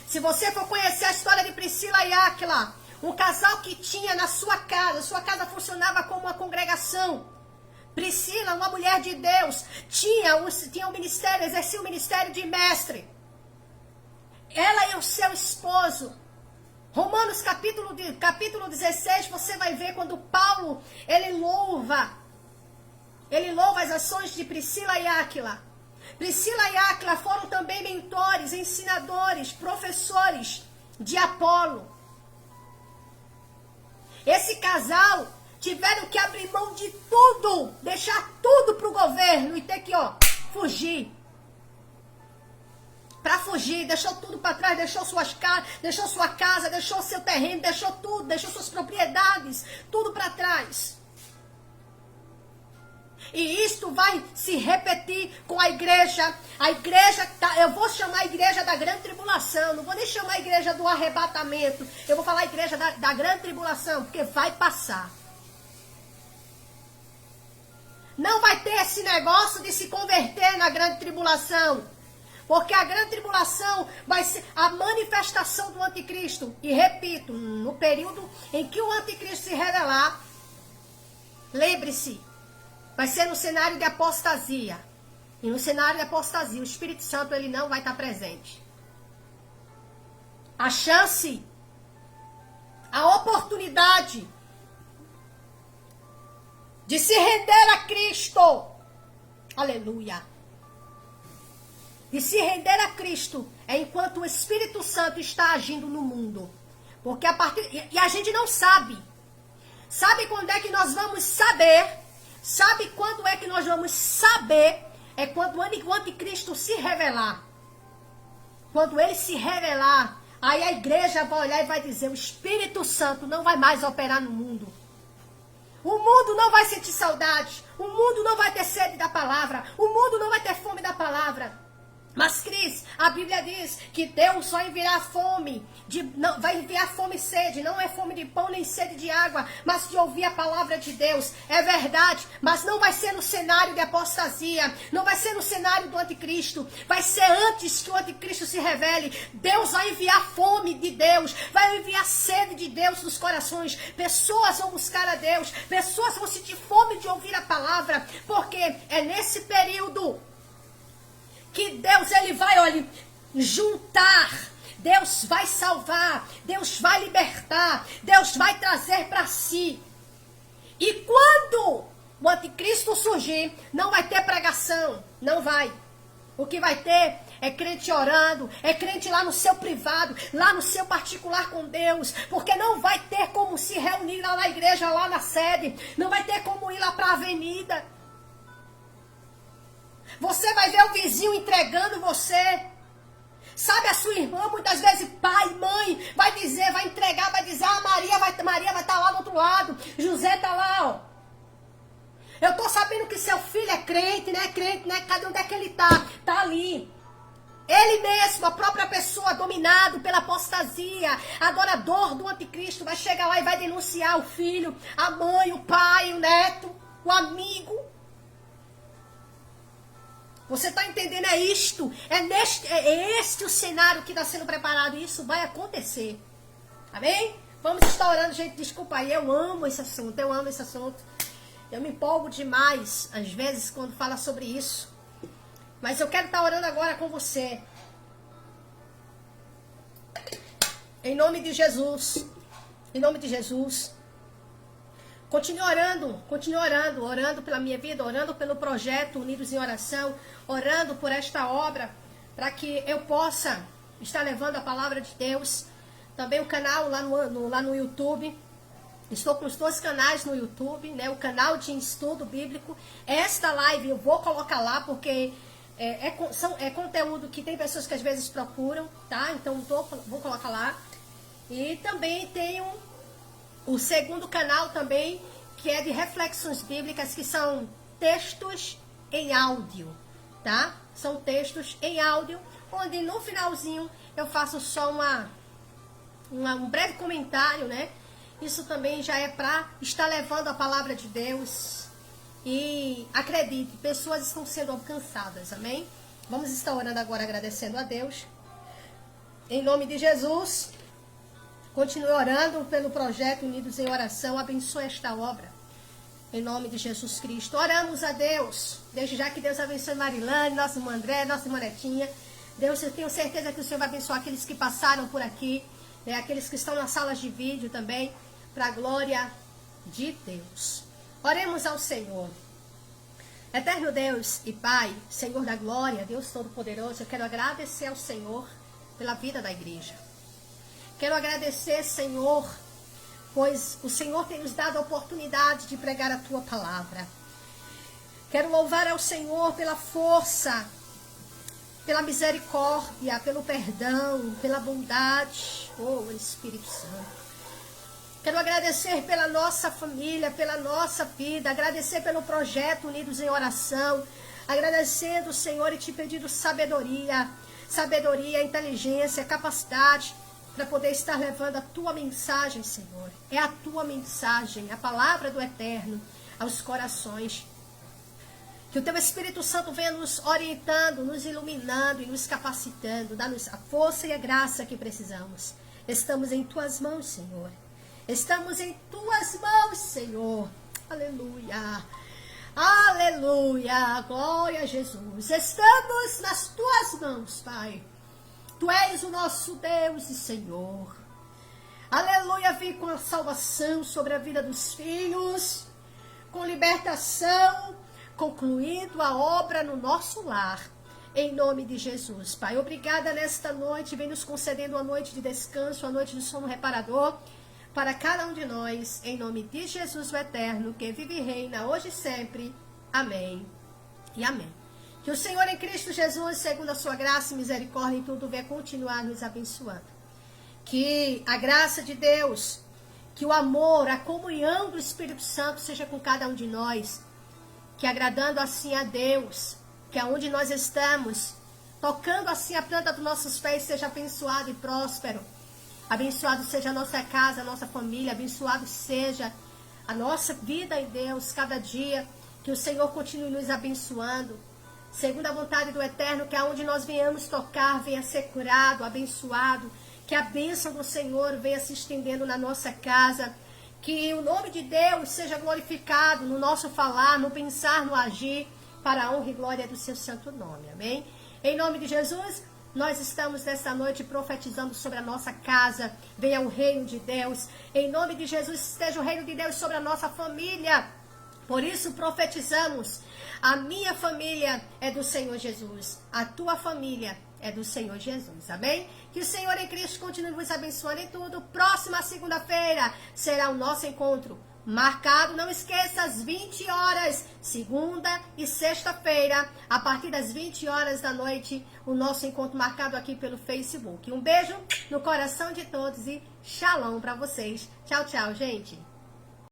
Se você for conhecer a história de Priscila e Áquila, um casal que tinha na sua casa funcionava como uma congregação. Priscila, uma mulher de Deus, tinha um ministério, exercia o ministério de mestre. Ela e o seu esposo. Romanos capítulo 16, você vai ver quando Paulo, ele louva as ações de Priscila e Áquila. Priscila e Áquila foram também mentores, ensinadores, professores de Apolo. Esse casal tiveram que abrir mão de tudo, deixar tudo para o governo e ter que, fugir. Para fugir, deixou tudo para trás, deixou sua casa, deixou seu terreno, deixou tudo, deixou suas propriedades, tudo para trás. E isto vai se repetir com a igreja. A igreja, eu vou chamar a igreja da grande tribulação, não vou nem chamar a igreja do arrebatamento, eu vou falar a igreja da grande tribulação, porque vai passar. Não vai ter esse negócio de se converter na grande tribulação. Porque a grande tribulação vai ser a manifestação do anticristo. E repito, no período em que o anticristo se revelar, lembre-se, vai ser no cenário de apostasia. E no cenário de apostasia, o Espírito Santo ele não vai estar presente. A chance, a oportunidade de se render a Cristo. Aleluia. De se render a Cristo é enquanto o Espírito Santo está agindo no mundo. Porque e a gente não sabe. Sabe quando é que nós vamos saber? Sabe quando é que nós vamos saber? É quando o anticristo se revelar. Quando ele se revelar, aí a igreja vai olhar e vai dizer: o Espírito Santo não vai mais operar no mundo. O mundo não vai sentir saudade. O mundo não vai ter sede da palavra. O mundo não vai ter fome da palavra. Mas, Cris, a Bíblia diz que Deus vai enviar fome, vai enviar fome e sede, não é fome de pão nem sede de água, mas de ouvir a palavra de Deus. É verdade, mas não vai ser no cenário de apostasia, não vai ser no cenário do anticristo, vai ser antes que o anticristo se revele. Deus vai enviar fome de Deus, vai enviar sede de Deus nos corações. Pessoas vão buscar a Deus, pessoas vão sentir fome de ouvir a palavra, porque é nesse período que Deus, ele vai, juntar, Deus vai salvar, Deus vai libertar, Deus vai trazer para si. E quando o anticristo surgir, não vai ter pregação, não vai. O que vai ter é crente orando, é crente lá no seu privado, lá no seu particular com Deus, porque não vai ter como se reunir lá na igreja, lá na sede, não vai ter como ir lá para a avenida. Você vai ver o vizinho entregando você. Sabe, a sua irmã, muitas vezes, pai, mãe, vai entregar, vai dizer, Maria vai estar lá do outro lado, José está lá, ó. Eu tô sabendo que seu filho é crente, né? Cadê onde é que ele tá? Tá ali. Ele mesmo, a própria pessoa, dominado pela apostasia, adorador do anticristo, vai chegar lá e vai denunciar o filho, a mãe, o pai, o neto, o amigo. Você está entendendo? É isto. É este o cenário que está sendo preparado. Isso vai acontecer. Amém? Vamos estar orando, gente. Desculpa aí. Eu amo esse assunto. Eu amo esse assunto. Eu me empolgo demais, às vezes, quando fala sobre isso. Mas eu quero estar orando agora com você. Em nome de Jesus. Em nome de Jesus. Continue orando pela minha vida, orando pelo projeto Unidos em Oração, orando por esta obra, para que eu possa estar levando a palavra de Deus. Também o canal lá no YouTube. Estou com os 2 canais no YouTube, né? O canal de estudo bíblico. Esta live eu vou colocar lá, porque é conteúdo que tem pessoas que às vezes procuram, tá? Então vou colocar lá. E também tenho o segundo canal também, que é de reflexões bíblicas, que são textos em áudio, tá? São textos em áudio, onde no finalzinho eu faço só um breve comentário, né? Isso também já é para estar levando a palavra de Deus. E acredite, pessoas estão sendo alcançadas, amém? Vamos estar orando agora, agradecendo a Deus. Em nome de Jesus, continue orando pelo projeto Unidos em Oração. Abençoe esta obra. Em nome de Jesus Cristo. Oramos a Deus. Desde já que Deus abençoe Marilane, nosso irmão André, nossa irmã Netinha. Deus, eu tenho certeza que o Senhor vai abençoar aqueles que passaram por aqui, né? Aqueles que estão nas salas de vídeo também, para a glória de Deus. Oremos ao Senhor. Eterno Deus e Pai, Senhor da glória, Deus Todo-Poderoso, eu quero agradecer ao Senhor pela vida da igreja. Quero agradecer, Senhor, pois o Senhor tem nos dado a oportunidade de pregar a Tua palavra. Quero louvar ao Senhor pela força, pela misericórdia, pelo perdão, pela bondade. Oh, Espírito Santo. Quero agradecer pela nossa família, pela nossa vida, agradecer pelo projeto Unidos em Oração, agradecendo, Senhor, e te pedindo sabedoria, inteligência, capacidade, para poder estar levando a Tua mensagem, Senhor. É a Tua mensagem, a palavra do Eterno aos corações. Que o Teu Espírito Santo venha nos orientando, nos iluminando e nos capacitando, dá-nos a força e a graça que precisamos. Estamos em Tuas mãos, Senhor. Estamos em Tuas mãos, Senhor. Aleluia. Aleluia. Glória a Jesus. Estamos nas Tuas mãos, Pai. Tu és o nosso Deus e Senhor. Aleluia. Vem com a salvação sobre a vida dos filhos, com libertação, concluindo a obra no nosso lar. Em nome de Jesus, Pai. Obrigada nesta noite. Vem nos concedendo uma noite de descanso, uma noite de sono reparador para cada um de nós. Em nome de Jesus, o Eterno, que vive e reina hoje e sempre. Amém e amém. Que o Senhor em Cristo Jesus, segundo a sua graça e misericórdia em tudo, venha continuar nos abençoando. Que a graça de Deus, que o amor, a comunhão do Espírito Santo seja com cada um de nós. Que agradando assim a Deus, que aonde nós estamos, tocando assim a planta dos nossos pés, seja abençoado e próspero. Abençoado seja a nossa casa, a nossa família, abençoado seja a nossa vida em Deus, cada dia. Que o Senhor continue nos abençoando. Segundo a vontade do Eterno, que aonde nós venhamos tocar, venha ser curado, abençoado. Que a bênção do Senhor venha se estendendo na nossa casa. Que o nome de Deus seja glorificado no nosso falar, no pensar, no agir, para a honra e glória do seu santo nome. Amém? Em nome de Jesus, nós estamos nessa noite profetizando sobre a nossa casa. Venha o reino de Deus. Em nome de Jesus, esteja o reino de Deus sobre a nossa família. Por isso profetizamos. A minha família é do Senhor Jesus. A tua família é do Senhor Jesus. Amém? Que o Senhor em Cristo continue nos abençoando em tudo. Próxima segunda-feira será o nosso encontro marcado. Não esqueça, às 20 horas, segunda e sexta-feira, a partir das 20 horas da noite, o nosso encontro marcado aqui pelo Facebook. Um beijo no coração de todos e shalom para vocês. Tchau, tchau, gente.